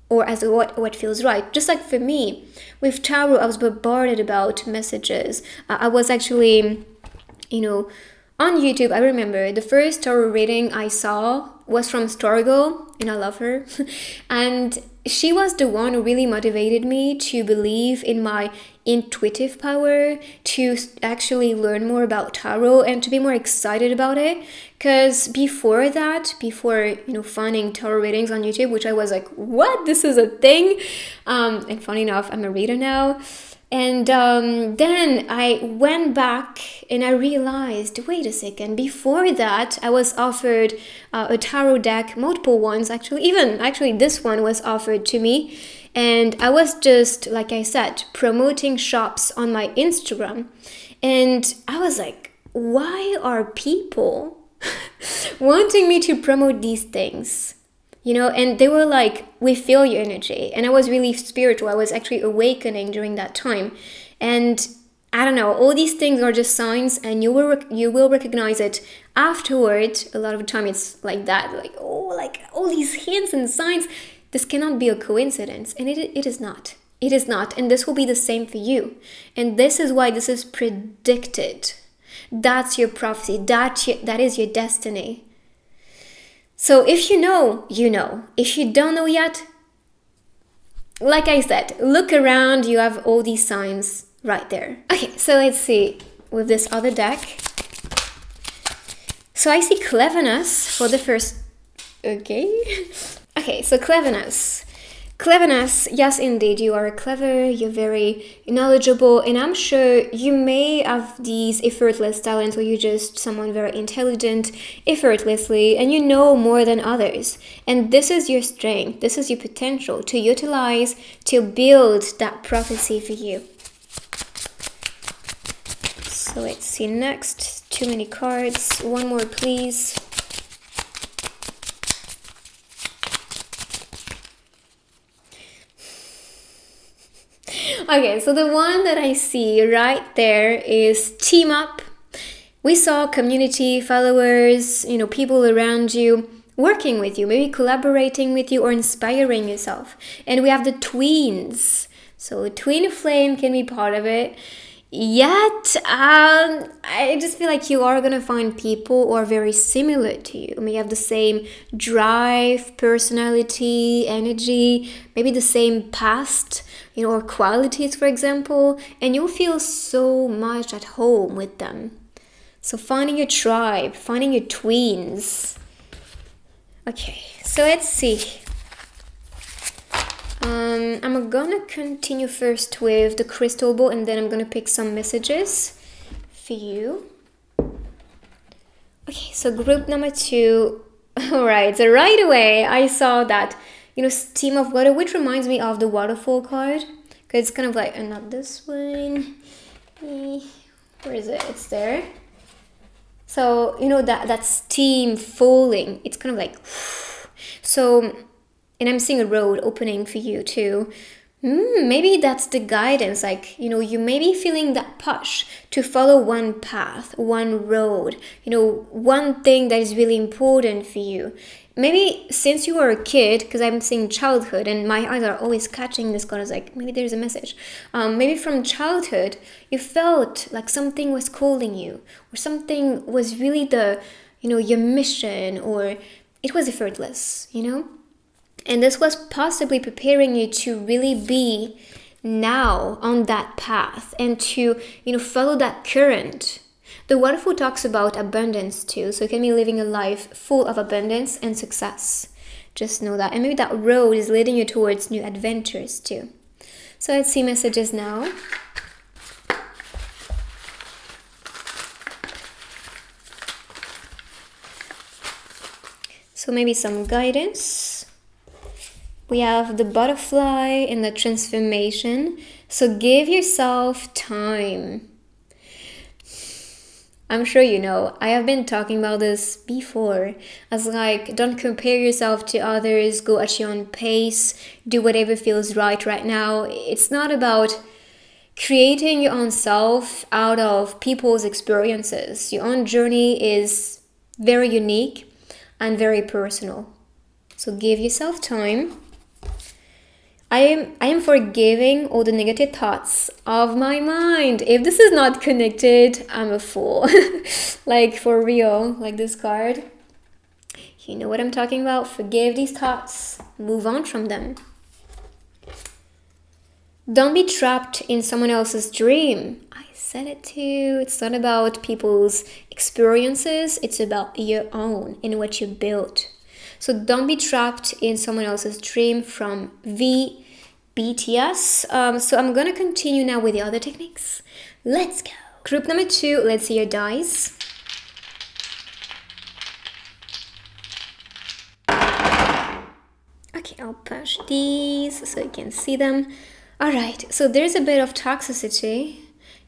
or as what feels right. Just like for me, with tarot, I was bombarded about messages. I was actually, on YouTube, I remember the first tarot reading I saw was from Storgo, and I love her. And she was the one who really motivated me to believe in my intuitive power, to actually learn more about tarot and to be more excited about it. Because before finding tarot readings on YouTube, which I was like, what? This is a thing? And funny enough, I'm a reader now. And then I went back and I realized, wait a second, before that I was offered a tarot deck, multiple ones actually, this one was offered to me, and I was just, like I said, promoting shops on my Instagram, and I was like, why are people wanting me to promote these things? And they were like, we feel your energy. And I was really spiritual. I was actually awakening during that time. And I don't know, all these things are just signs, and you will recognize it afterward. A lot of the time it's like that, like all these hints and signs. This cannot be a coincidence. And it is not. It is not. And this will be the same for you. And this is why this is predicted. That's your prophecy. That is your destiny. So if you know, you know. If you don't know yet, like I said, look around, you have all these signs right there. Okay, so let's see with this other deck. So I see cleverness for the first, Okay, so cleverness. Cleverness, yes, indeed, you are clever, you're very knowledgeable, and I'm sure you may have these effortless talents where you're just someone very intelligent, effortlessly, and you know more than others. And this is your strength, this is your potential to utilize, to build that prophecy for you. So let's see next, too many cards, one more please. Okay, so the one that I see right there is team up. We saw community, followers, people around you working with you, maybe collaborating with you or inspiring yourself. And we have the tweens. So twin flame can be part of it. Yet, I just feel like you are gonna find people who are very similar to you. I mean, you have the same drive, personality, energy, maybe the same past, or qualities, for example, and you'll feel so much at home with them. So finding your tribe, finding your tweens. Okay, so let's see. I'm gonna continue first with the crystal ball, and then I'm gonna pick some messages for you. Okay, so group number 2. All right, so right away I saw that, stream of water, which reminds me of the waterfall card, because it's kind of like, not this one. Where is it? It's there. So, that steam falling, it's kind of like, so, and I'm seeing a road opening for you too. Maybe that's the guidance, like, you may be feeling that push to follow one path, one road, one thing that is really important for you. Maybe since you were a kid, because I'm seeing childhood and my eyes are always catching this card, like maybe there's a message. Maybe from childhood, you felt like something was calling you, or something was really your mission, or it was effortless, And this was possibly preparing you to really be now on that path and to, follow that current. The waterfall talks about abundance too, so you can be living a life full of abundance and success. Just know that. And maybe that road is leading you towards new adventures too. So let's see messages now. So maybe some guidance. We have the butterfly and the transformation. So give yourself time. I'm sure you know, I have been talking about this before. As like, don't compare yourself to others, go at your own pace, do whatever feels right now. It's not about creating your own self out of people's experiences. Your own journey is very unique and very personal. So give yourself time. I am forgiving all the negative thoughts of my mind. If this is not connected, I'm a fool. Like for real, like this card. You know what I'm talking about? Forgive these thoughts. Move on from them. Don't be trapped in someone else's dream. I said it too. It's not about people's experiences. It's about your own and what you built. So don't be trapped in someone else's dream from BTS. So I'm gonna continue now with the other techniques. Let's go. Group number 2, let's see your dice. Okay, I'll push these so you can see them. Alright, so there's a bit of toxicity,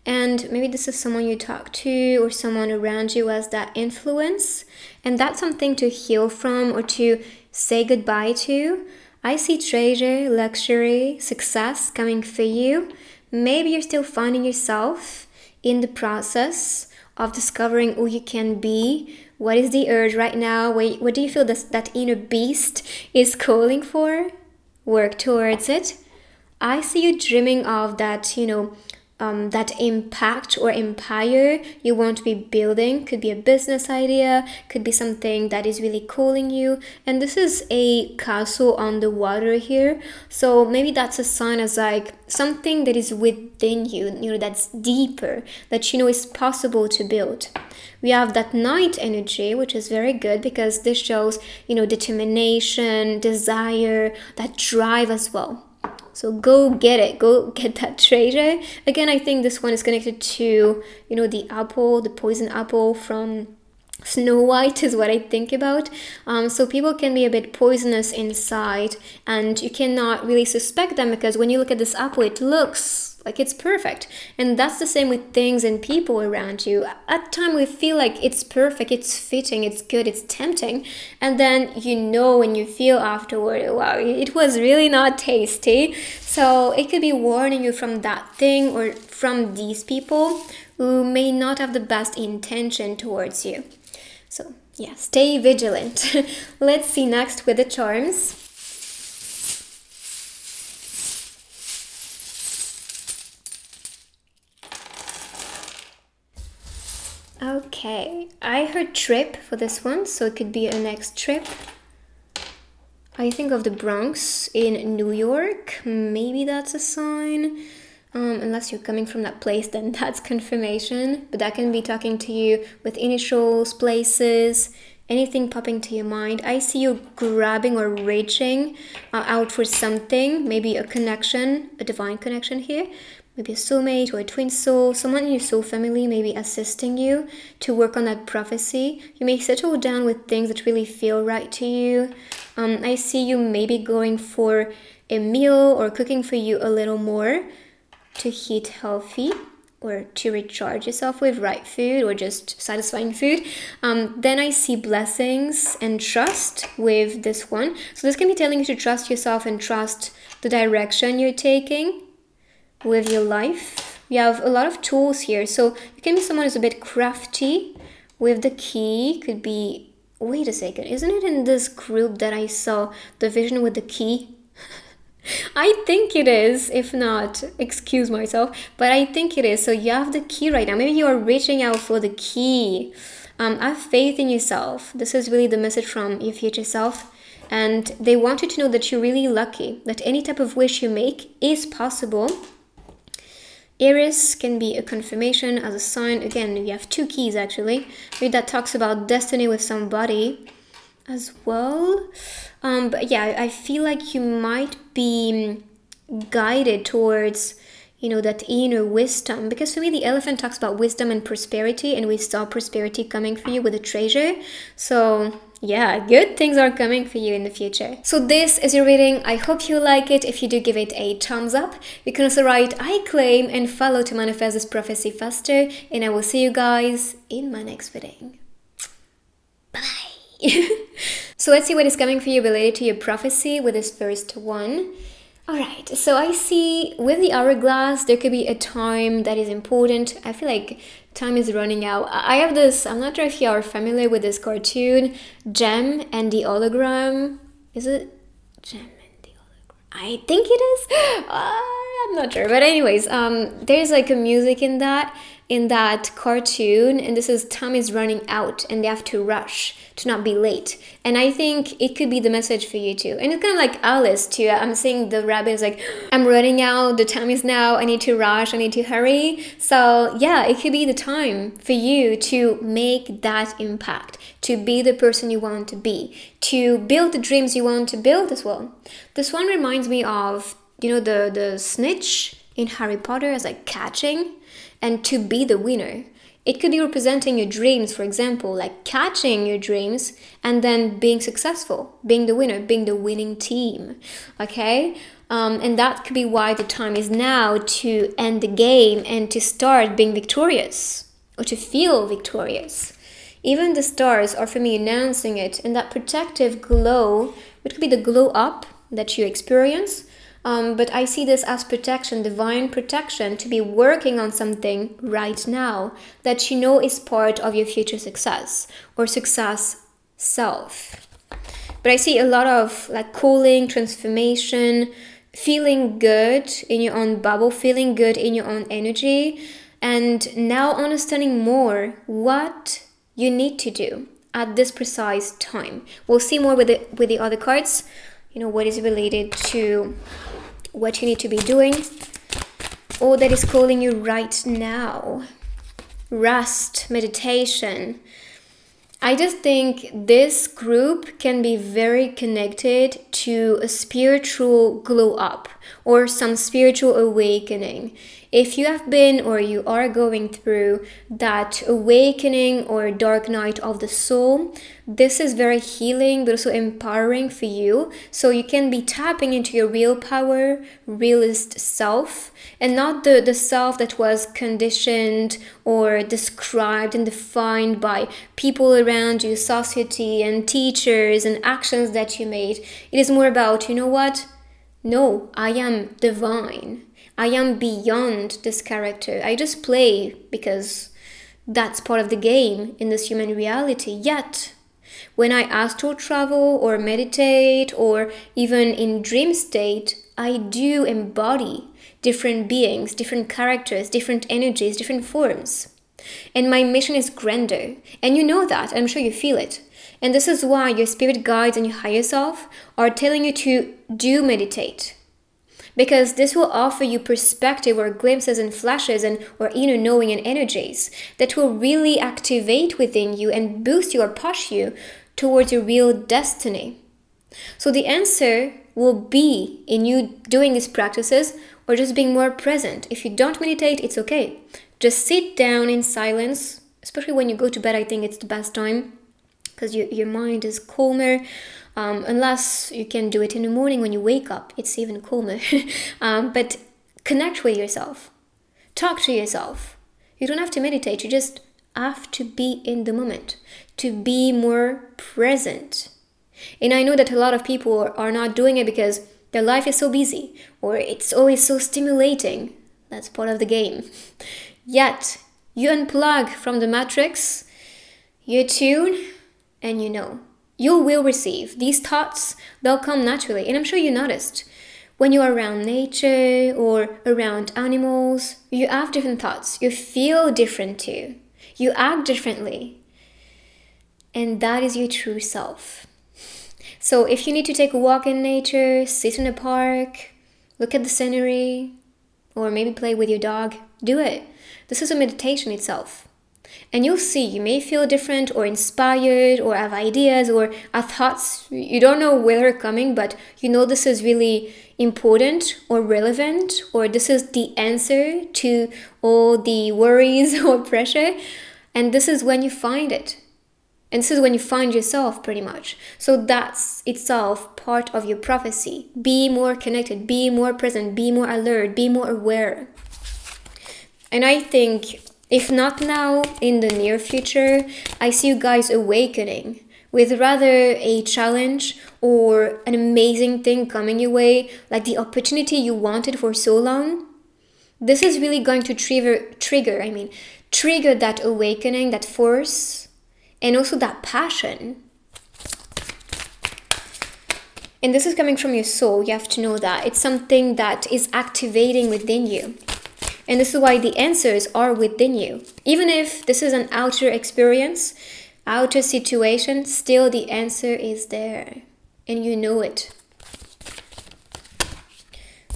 and maybe this is someone you talk to or someone around you as that influence, and that's something to heal from or to say goodbye to. I see treasure, luxury, success coming for you. Maybe you're still finding yourself in the process of discovering who you can be. What is the urge right now? What do you feel that inner beast is calling for? Work towards it. I see you dreaming of that, that impact or empire you want to be building. Could be a business idea, could be something that is really calling you. And this is a castle on the water here. So maybe that's a sign as like something that is within you, that's deeper, that is possible to build. We have that knight energy, which is very good because this shows, determination, desire, that drive as well. So go get it. Go get that treasure. Again, I think this one is connected to, the apple, the poison apple from Snow White is what I think about. So people can be a bit poisonous inside, and you cannot really suspect them because when you look at this apple, it looks like it's perfect. And that's the same with things and people around you. At the time we feel like it's perfect, it's fitting, it's good, it's tempting. And then and you feel afterward, wow, it was really not tasty. So it could be warning you from that thing or from these people who may not have the best intention towards you. So yeah, stay vigilant. Let's see next with the charms. Okay, I heard trip for this one, so it could be a next trip. I think of the Bronx in New York. Maybe that's a sign. Unless you're coming from that place, then that's confirmation. But that can be talking to you with initials, places, anything popping to your mind. I see you grabbing or reaching out for something, maybe a connection, a divine connection here. Maybe a soulmate or a twin soul, someone in your soul family maybe assisting you to work on that prophecy. You may settle down with things that really feel right to you. I see you maybe going for a meal or cooking for you a little more to eat healthy or to recharge yourself with right food or just satisfying food. Then I see blessings and trust with this one. So this can be telling you to trust yourself and trust the direction you're taking with your life. You have a lot of tools here. So you can be someone who's a bit crafty with the key. Could be, wait a second, isn't it in this group that I saw the vision with the key? I think it is. If not, excuse myself, but I think it is. So you have the key right now. Maybe you are reaching out for the key. Have faith in yourself. This is really the message from your future self. And they want you to know that you're really lucky, that any type of wish you make is possible. Iris can be a confirmation as a sign. Again, you have two keys actually. Maybe that talks about destiny with somebody as well. But yeah, I feel like you might be guided towards, that inner wisdom. Because for me, the elephant talks about wisdom and prosperity, and we saw prosperity coming for you with a treasure. So yeah, good things are coming for you in the future. So this is your reading. I hope you like it. If you do, give it a thumbs up. You can also write I claim and follow to manifest this prophecy faster. And I will see you guys in my next reading. Bye. So let's see what is coming for you related to your prophecy with this first one. Alright, so I see with the hourglass, there could be a time that is important. I feel like time is running out. I have this, I'm not sure if you are familiar with this cartoon, Gem and the Hologram. Is it Gem and the Hologram? I think it is. I'm not sure. But anyways, there's like a music in that cartoon, and this is time is running out and they have to rush to not be late. And I think it could be the message for you too. And it's kind of like Alice too. I'm seeing the rabbit is like, I'm running out, the time is now, I need to rush, I need to hurry. So yeah, it could be the time for you to make that impact, to be the person you want to be, to build the dreams you want to build as well. This one reminds me of, the snitch in Harry Potter as like catching, and to be the winner. It could be representing your dreams, for example, like catching your dreams and then being successful, being the winner, being the winning team, okay? And that could be why the time is now to end the game and to start being victorious or to feel victorious. Even the stars are for me announcing it, and that protective glow, it could be the glow up that you experience. But I see this as protection, divine protection, to be working on something right now that you know is part of your future success or success self. But I see a lot of like cooling, transformation, feeling good in your own bubble, feeling good in your own energy, and now understanding more what you need to do at this precise time. We'll see more with the other cards, what is related to what you need to be doing, or that is calling you right now. Rest, meditation. I just think this group can be very connected to a spiritual glow up or some spiritual awakening. If you have been or you are going through that awakening or dark night of the soul, this is very healing but also empowering for you. So you can be tapping into your real power, realist self, and not the self that was conditioned or described and defined by people around you, society and teachers and actions that you made. It is more about, no, I am divine. I am beyond this character. I just play because that's part of the game in this human reality. Yet, when I astral travel or meditate or even in dream state, I do embody different beings, different characters, different energies, different forms. And my mission is grander. And you know that. I'm sure you feel it. And this is why your spirit guides and your higher self are telling you to do meditate. Because this will offer you perspective or glimpses and flashes and or inner knowing and energies that will really activate within you and boost you or push you towards your real destiny. So the answer will be in you doing these practices or just being more present. If you don't meditate, it's okay. Just sit down in silence, especially when you go to bed. I think it's the best time because your mind is calmer. Unless you can do it in the morning when you wake up, it's even calmer. But connect with yourself. Talk to yourself. You don't have to meditate. You just have to be in the moment, to be more present. And I know that a lot of people are not doing it because their life is so busy or it's always so stimulating. That's part of the game. Yet, you unplug from the matrix, you tune, and you know. You will receive these thoughts, they'll come naturally. And I'm sure you noticed when you're around nature or around animals, you have different thoughts. You feel different too. You act differently. And that is your true self. So if you need to take a walk in nature, sit in a park, look at the scenery, or maybe play with your dog, do it. This is a meditation itself. And you'll see, you may feel different or inspired or have ideas or have thoughts. You don't know where they're coming, but you know this is really important or relevant, or this is the answer to all the worries or pressure. And this is when you find it. And this is when you find yourself pretty much. So that's itself part of your prophecy. Be more connected, be more present, be more alert, be more aware. And I think if not now, in the near future, I see you guys awakening with rather a challenge or an amazing thing coming your way, like the opportunity you wanted for so long. This is really going to trigger that awakening, that force, and also that passion. And this is coming from your soul. You have to know that. It's something that is activating within you. And this is why the answers are within you. Even if this is an outer experience, outer situation, still the answer is there. And you know it.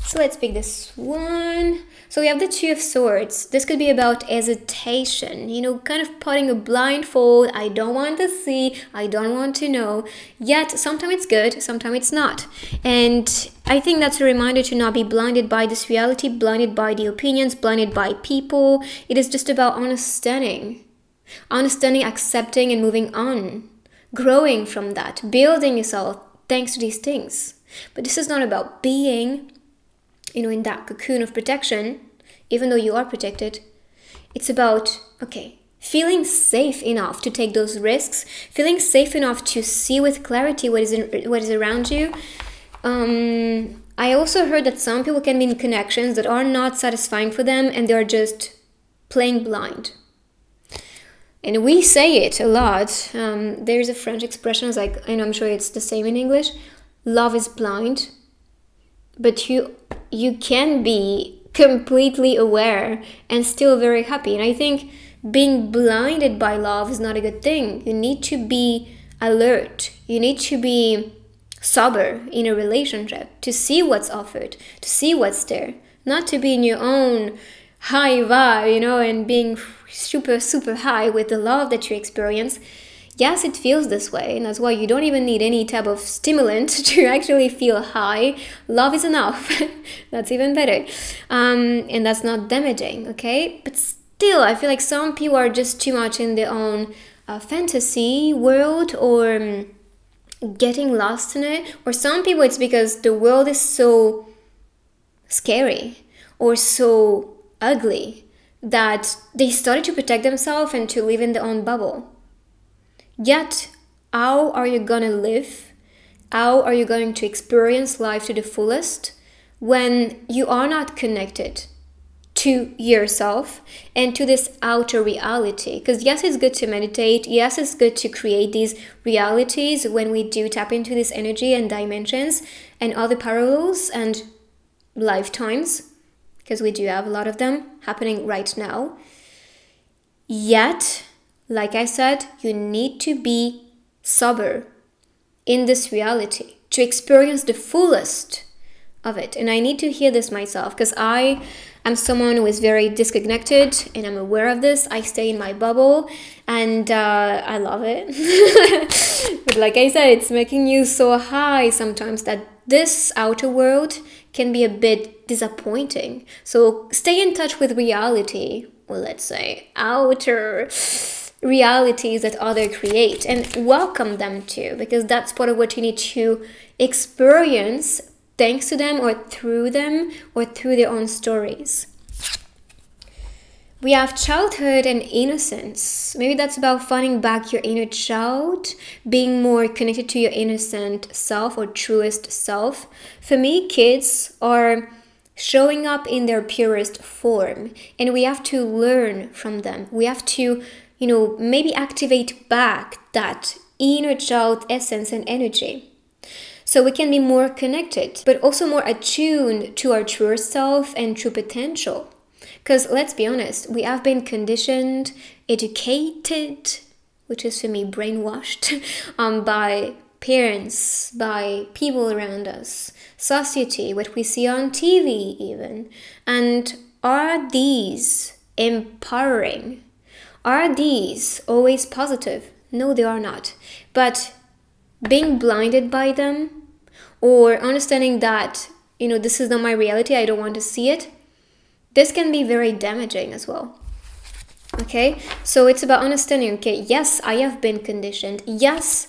So let's pick this one. So we have the Two of Swords. This could be about hesitation, kind of putting a blindfold. I don't want to see, I don't want to know. Yet sometimes it's good, sometimes it's not. And I think that's a reminder to not be blinded by this reality, blinded by the opinions, blinded by people. It is just about understanding, accepting, and moving on. Growing from that, building yourself thanks to these things. But this is not about being in that cocoon of protection, even though you are protected. It's about, feeling safe enough to take those risks, feeling safe enough to see with clarity what is around you. I also heard that some people can be in connections that are not satisfying for them and they're just playing blind. And we say it a lot. There's a French expression, and I'm sure it's the same in English, love is blind. But you can be completely aware and still very happy. And I think being blinded by love is not a good thing. You need to be alert. You need to be sober in a relationship to see what's offered, to see what's there. Not to be in your own high vibe, and being super, super high with the love that you experience. Yes, it feels this way, and that's why you don't even need any type of stimulant to actually feel high. Love is enough. That's even better. And that's not damaging, okay? But still, I feel like some people are just too much in their own fantasy world or getting lost in it. Or some people, it's because the world is so scary or so ugly that they started to protect themselves and to live in their own bubble. Yet, how are you gonna live? How are you going to experience life to the fullest when you are not connected to yourself and to this outer reality? Because yes, it's good to meditate. Yes, it's good to create these realities when we do tap into this energy and dimensions and other parallels and lifetimes, because we do have a lot of them happening right now. Yet, like I said, you need to be sober in this reality to experience the fullest of it. And I need to hear this myself, because I am someone who is very disconnected, and I'm aware of this. I stay in my bubble, and I love it. But like I said, it's making you so high sometimes that this outer world can be a bit disappointing. So stay in touch with reality, or let's say outer realities that others create, and welcome them too, because that's part of what you need to experience thanks to them, or through them, or through their own stories. We have childhood and innocence. Maybe that's about finding back your inner child, being more connected to your innocent self or truest self. For me, kids are showing up in their purest form, and we have to learn from them. We have to, maybe activate back that inner child essence and energy, so we can be more connected, but also more attuned to our true self and true potential. Because let's be honest, we have been conditioned, educated, which is for me brainwashed, by parents, by people around us, society, what we see on TV even. And are these empowering? Are these always positive? No, they are not. But being blinded by them, or understanding that, this is not my reality, I don't want to see it, this can be very damaging as well. Okay, so it's about understanding, okay, yes, I have been conditioned. Yes,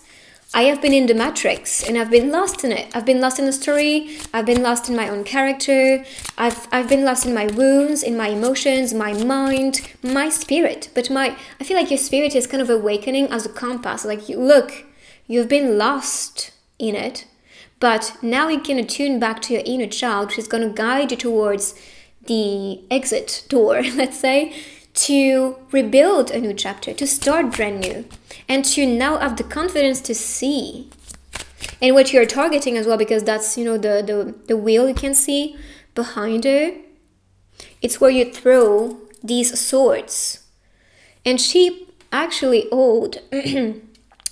I have been in the matrix, and I've been lost in it. I've been lost in the story. I've been lost in my own character. I've been lost in my wounds, in my emotions, my mind, my spirit. But I feel like your spirit is kind of awakening as a compass. Like, look, you've been lost in it, but now you can attune back to your inner child, which is going to guide you towards the exit door, let's say, to rebuild a new chapter, to start brand new, and to now have the confidence to see and what you're targeting as well, because that's, the wheel you can see behind her. It's where you throw these swords. And she actually owed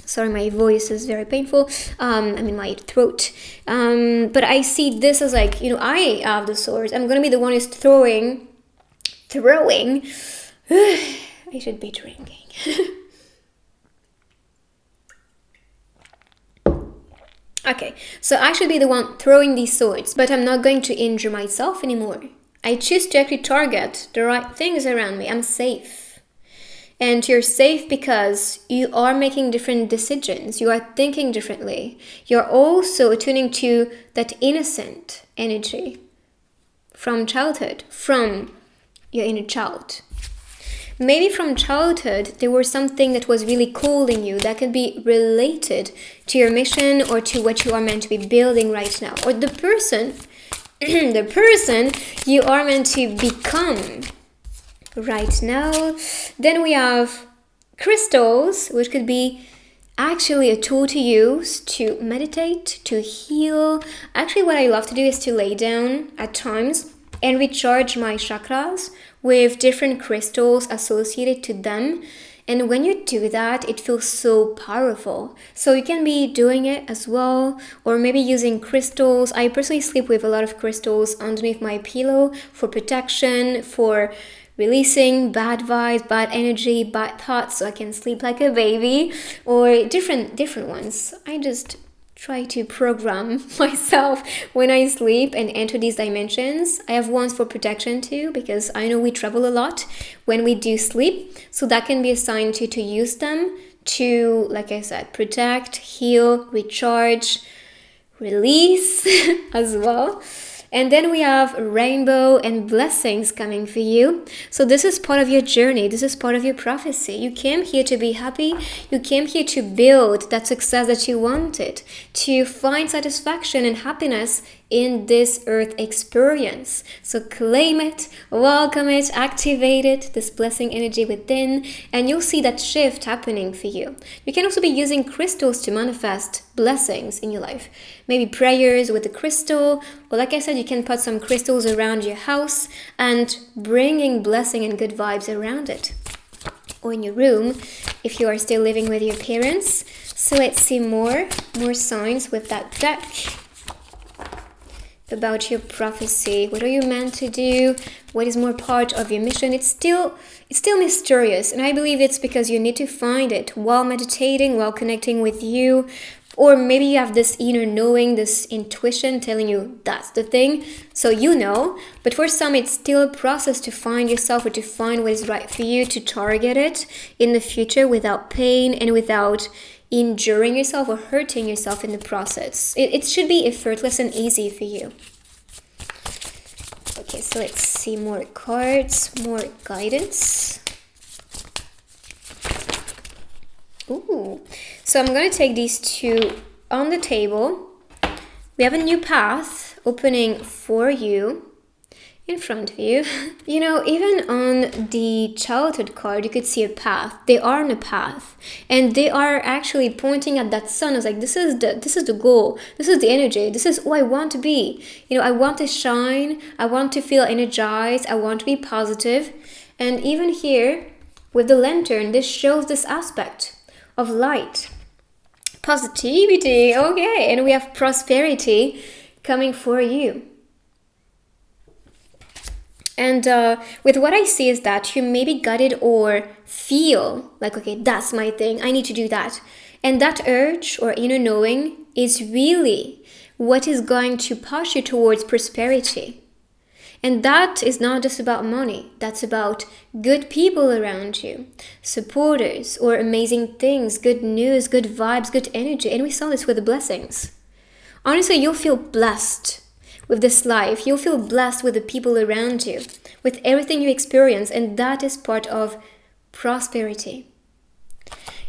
sorry, my voice is very painful. My throat. But I see this as like, I have the swords. I'm gonna be the one who's throwing. I should be drinking. Okay, so I should be the one throwing these swords, but I'm not going to injure myself anymore. I choose to actually target the right things around me. I'm safe. And you're safe because you are making different decisions. You are thinking differently. You're also attuning to that innocent energy from childhood, from your inner child. Maybe from childhood, there was something that was really calling you that could be related to your mission or to what you are meant to be building right now. Or the person you are meant to become right now. Then we have crystals, which could be actually a tool to use to meditate, to heal. Actually, what I love to do is to lay down at times and recharge my chakras with different crystals associated to them. And when you do that, it feels so powerful. So you can be doing it as well, or maybe using crystals. I personally sleep with a lot of crystals underneath my pillow for protection, for releasing bad vibes, bad energy, bad thoughts, so I can sleep like a baby, or different ones. I just try to program myself when I sleep and enter these dimensions. I have ones for protection too, because I know we travel a lot when we do sleep, so that can be a sign to use them to, like I said, protect, heal, recharge, release as well. And then we have rainbow and blessings coming for you. So this is part of your journey. This is part of your prophecy. You came here to be happy. You came here to build that success that you wanted, to find satisfaction and happiness in this earth experience. So claim it, welcome it, activate it, this blessing energy within, and you'll see that shift happening for you. You can also be using crystals to manifest blessings in your life. Maybe prayers with a crystal, or like I said, you can put some crystals around your house and bringing blessing and good vibes around it. or in your room if you are still living with your parents. So let's see more signs with that deck about your prophecy. What are you meant to do? What is more part of your mission? It's still mysterious, and I believe it's because you need to find it while meditating, while connecting with you, or maybe you have this inner knowing, this intuition telling you that's the thing, so you know. But for some, it's still a process to find yourself or to find what is right for you, to target it in the future without pain and without injuring yourself or hurting yourself in the process. It should be effortless and easy for you. Okay, so let's see more cards, more guidance. Ooh, so I'm going to take these two on the table. We have a new path opening for you, in front of you. You know, even on the childhood card, you could see a path. They are on a path, and they are actually pointing at that sun. It's like, this is the goal. This is the energy. This is who I want to be. You know, I want to shine. I want to feel energized. I want to be positive. And even here with the lantern, this shows this aspect of light, positivity. Okay, and we have prosperity coming for you. And with what I see is that you maybe got it or feel like, okay, that's my thing, I need to do that. And that urge or inner knowing is really what is going to push you towards prosperity. And that is not just about money. That's about good people around you, supporters or amazing things, good news, good vibes, good energy. And we saw this with the blessings. Honestly, you'll feel blessed with this life. You'll feel blessed with the people around you, with everything you experience, and that is part of prosperity.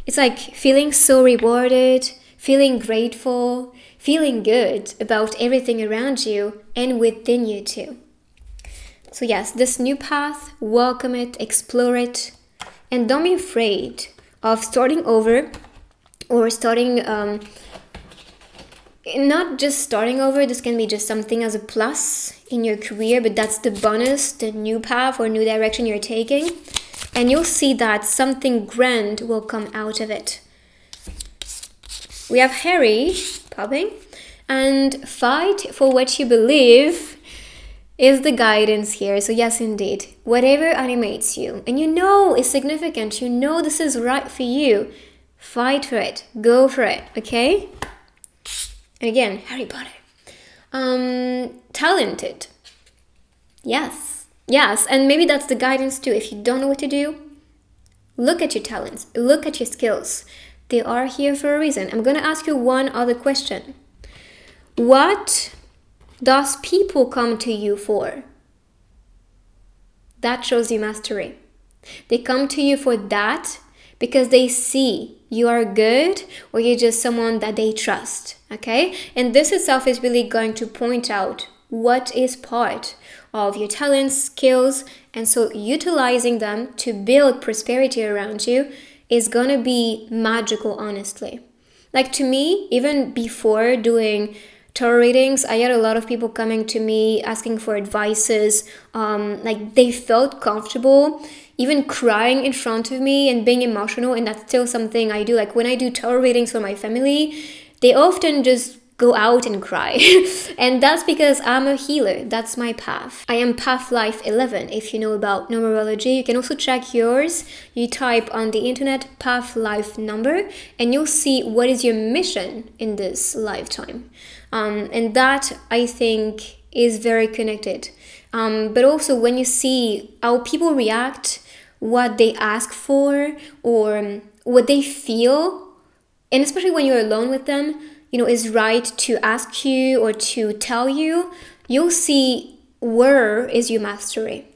It's like feeling so rewarded, feeling grateful, feeling good about everything around you and within you too. So yes, this new path, welcome it, explore it, and don't be afraid of starting over or starting not just starting over. This can be just something as a plus in your career, but that's the bonus, the new path or new direction you're taking. And you'll see that something grand will come out of it. We have Harry popping, and fight for what you believe is the guidance here. So yes, indeed, whatever animates you and you know is significant, you know this is right for you, fight for it, go for it, okay? And again, Harry Potter. Talented. Yes, and maybe that's the guidance too. If you don't know what to do, look at your talents, look at your skills. They are here for a reason. I'm going to ask you one other question. What does people come to you for? That shows you mastery. They come to you for that because they see you are good or you're just someone that they trust, okay? And this itself is really going to point out what is part of your talents, skills, and so utilizing them to build prosperity around you is gonna be magical, honestly. Like, to me, even before doing tarot readings, I had a lot of people coming to me asking for advices. Like, they felt comfortable even crying in front of me and being emotional, and that's still something I do. Like, when I do tarot readings for my family, they often just go out and cry. And that's because I'm a healer. That's my path. I am Path Life 11. If you know about numerology, you can also check yours. You type on the internet Path Life number and you'll see what is your mission in this lifetime. And that, I think, is very connected. But also when you see how people react, what they ask for or what they feel, and especially when you're alone with them, you know, is right to ask you or to tell you, you'll see where is your mastery.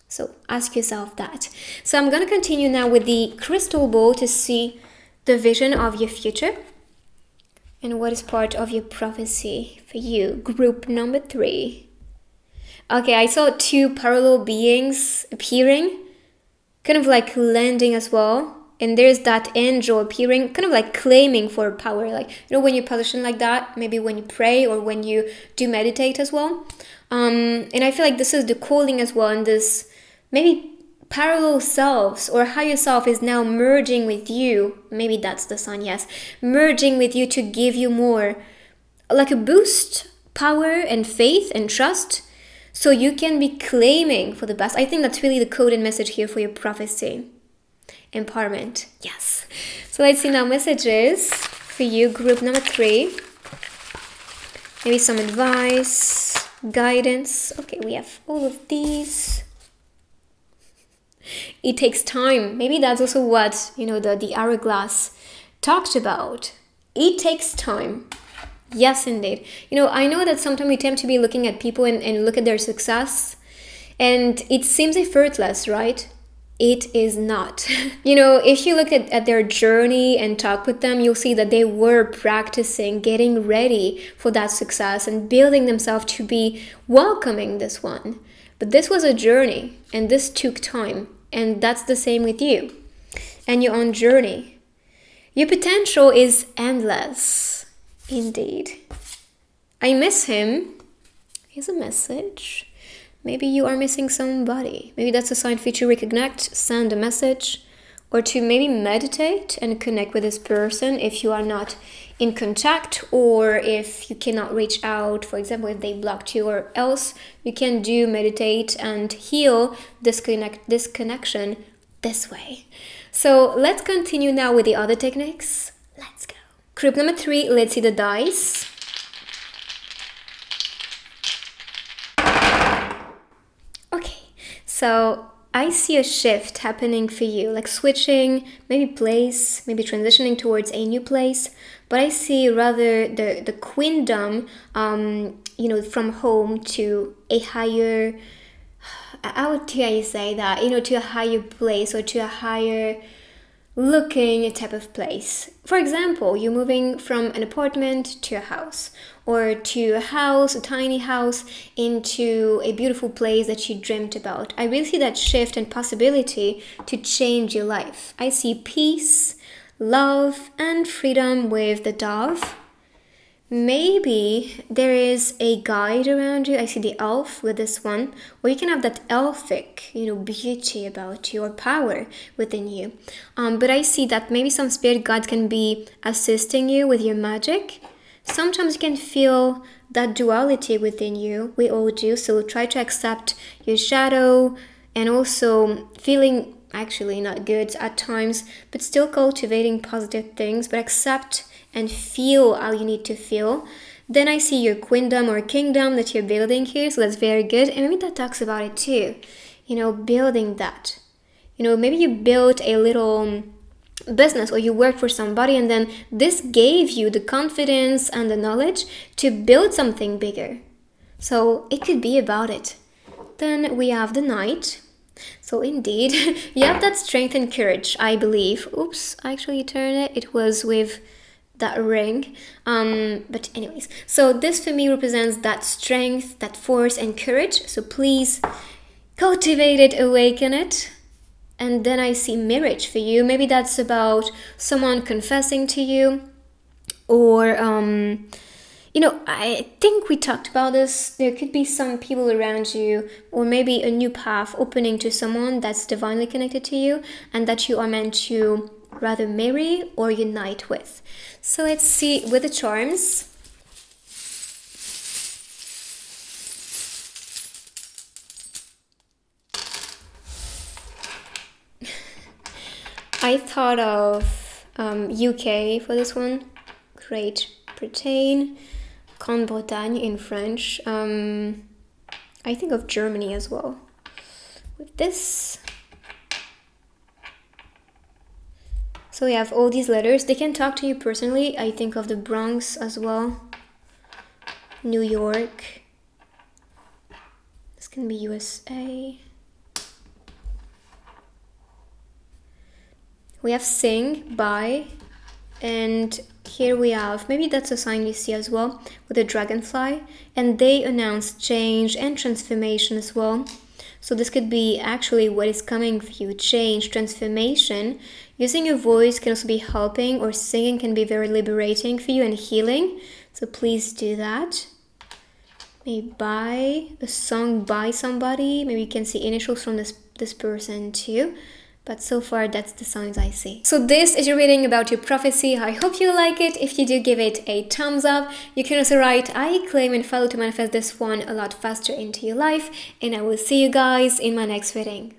So ask yourself that. So I'm going to continue now with the crystal ball to see the vision of your future and what is part of your prophecy for you. Group number 3. Okay, I saw 2 parallel beings appearing, kind of like landing as well. And there's that angel appearing, kind of like claiming for power. Like, you know, when you position like that, maybe when you pray or when you do meditate as well. And I feel like this is the calling as well. And this maybe parallel selves or higher self is now merging with you. Maybe that's the sign, yes. Merging with you to give you more, like a boost, power and faith and trust, so you can be claiming for the best. I think that's really the code and message here for your prophecy. Empowerment, yes. So let's see now messages for you, group number 3. Maybe some advice, guidance. Okay, we have all of these. It takes time. Maybe that's also what, the hourglass talked about. It takes time. Yes, indeed. I know that sometimes we tend to be looking at people and look at their success, and it seems effortless, right? It is not. If you look at their journey and talk with them, you'll see that they were practicing, getting ready for that success and building themselves to be welcoming this one. But this was a journey, and this took time. And that's the same with you and your own journey. Your potential is endless. Indeed. I miss him. Here's a message. Maybe you are missing somebody. Maybe that's a sign for you to reconnect, send a message, or to maybe meditate and connect with this person if you are not in contact, or if you cannot reach out, for example, if they blocked you, or else you can meditate and heal this connection this way. So let's continue now with the other techniques. Let's go. Group number 3, let's see the dice. Okay, so I see a shift happening for you, like switching, maybe place, maybe transitioning towards a new place. But I see rather the queendom, from home to a higher, how would I say that, to a higher place or to a higher looking type of place. For example, you're moving from an apartment to a house, or to a house, a tiny house, into a beautiful place that you dreamt about. I really see that shift and possibility to change your life. I see peace, love, and freedom with the dove. Maybe there is a guide around you. I see the elf with this one, or you can have that elfic, beauty about you or power within you. But I see that maybe some spirit guides can be assisting you with your magic. Sometimes you can feel that duality within you. We all do. So try to accept your shadow, and also feeling actually not good at times, but still cultivating positive things, but accept and feel how you need to feel. Then I see your queendom or kingdom that you're building here, so that's very good. And maybe that talks about it too, building that. Maybe you built a little business, or you work for somebody, and then this gave you the confidence and the knowledge to build something bigger. So it could be about it. Then we have the Knight. So indeed, you have that strength and courage, I believe. Oops, I actually turned it. It was with that ring. But anyways, so this for me represents that strength, that force and courage. So please cultivate it, awaken it. And then I see marriage for you. Maybe that's about someone confessing to you, or I think we talked about this. There could be some people around you, or maybe a new path opening to someone that's divinely connected to you and that you are meant to rather marry or unite with. So let's see with the charms. I thought of UK for this one, Great Britain, Grande-Bretagne in French. I think of Germany as well. With this, so we have all these letters. They can talk to you personally. I think of the Bronx as well, New York. This can be USA. We have sing, buy, and here we have, maybe that's a sign you see as well, with a dragonfly, and they announce change and transformation as well. So this could be actually what is coming for you, change, transformation. Using your voice can also be helping, or singing can be very liberating for you and healing. So please do that. maybe buy a song by somebody. Maybe you can see initials from this person too. But so far, that's the signs I see. So this is your reading about your prophecy. I hope you like it. If you do, give it a thumbs up. You can also write, I claim and follow to manifest this one a lot faster into your life. And I will see you guys in my next reading.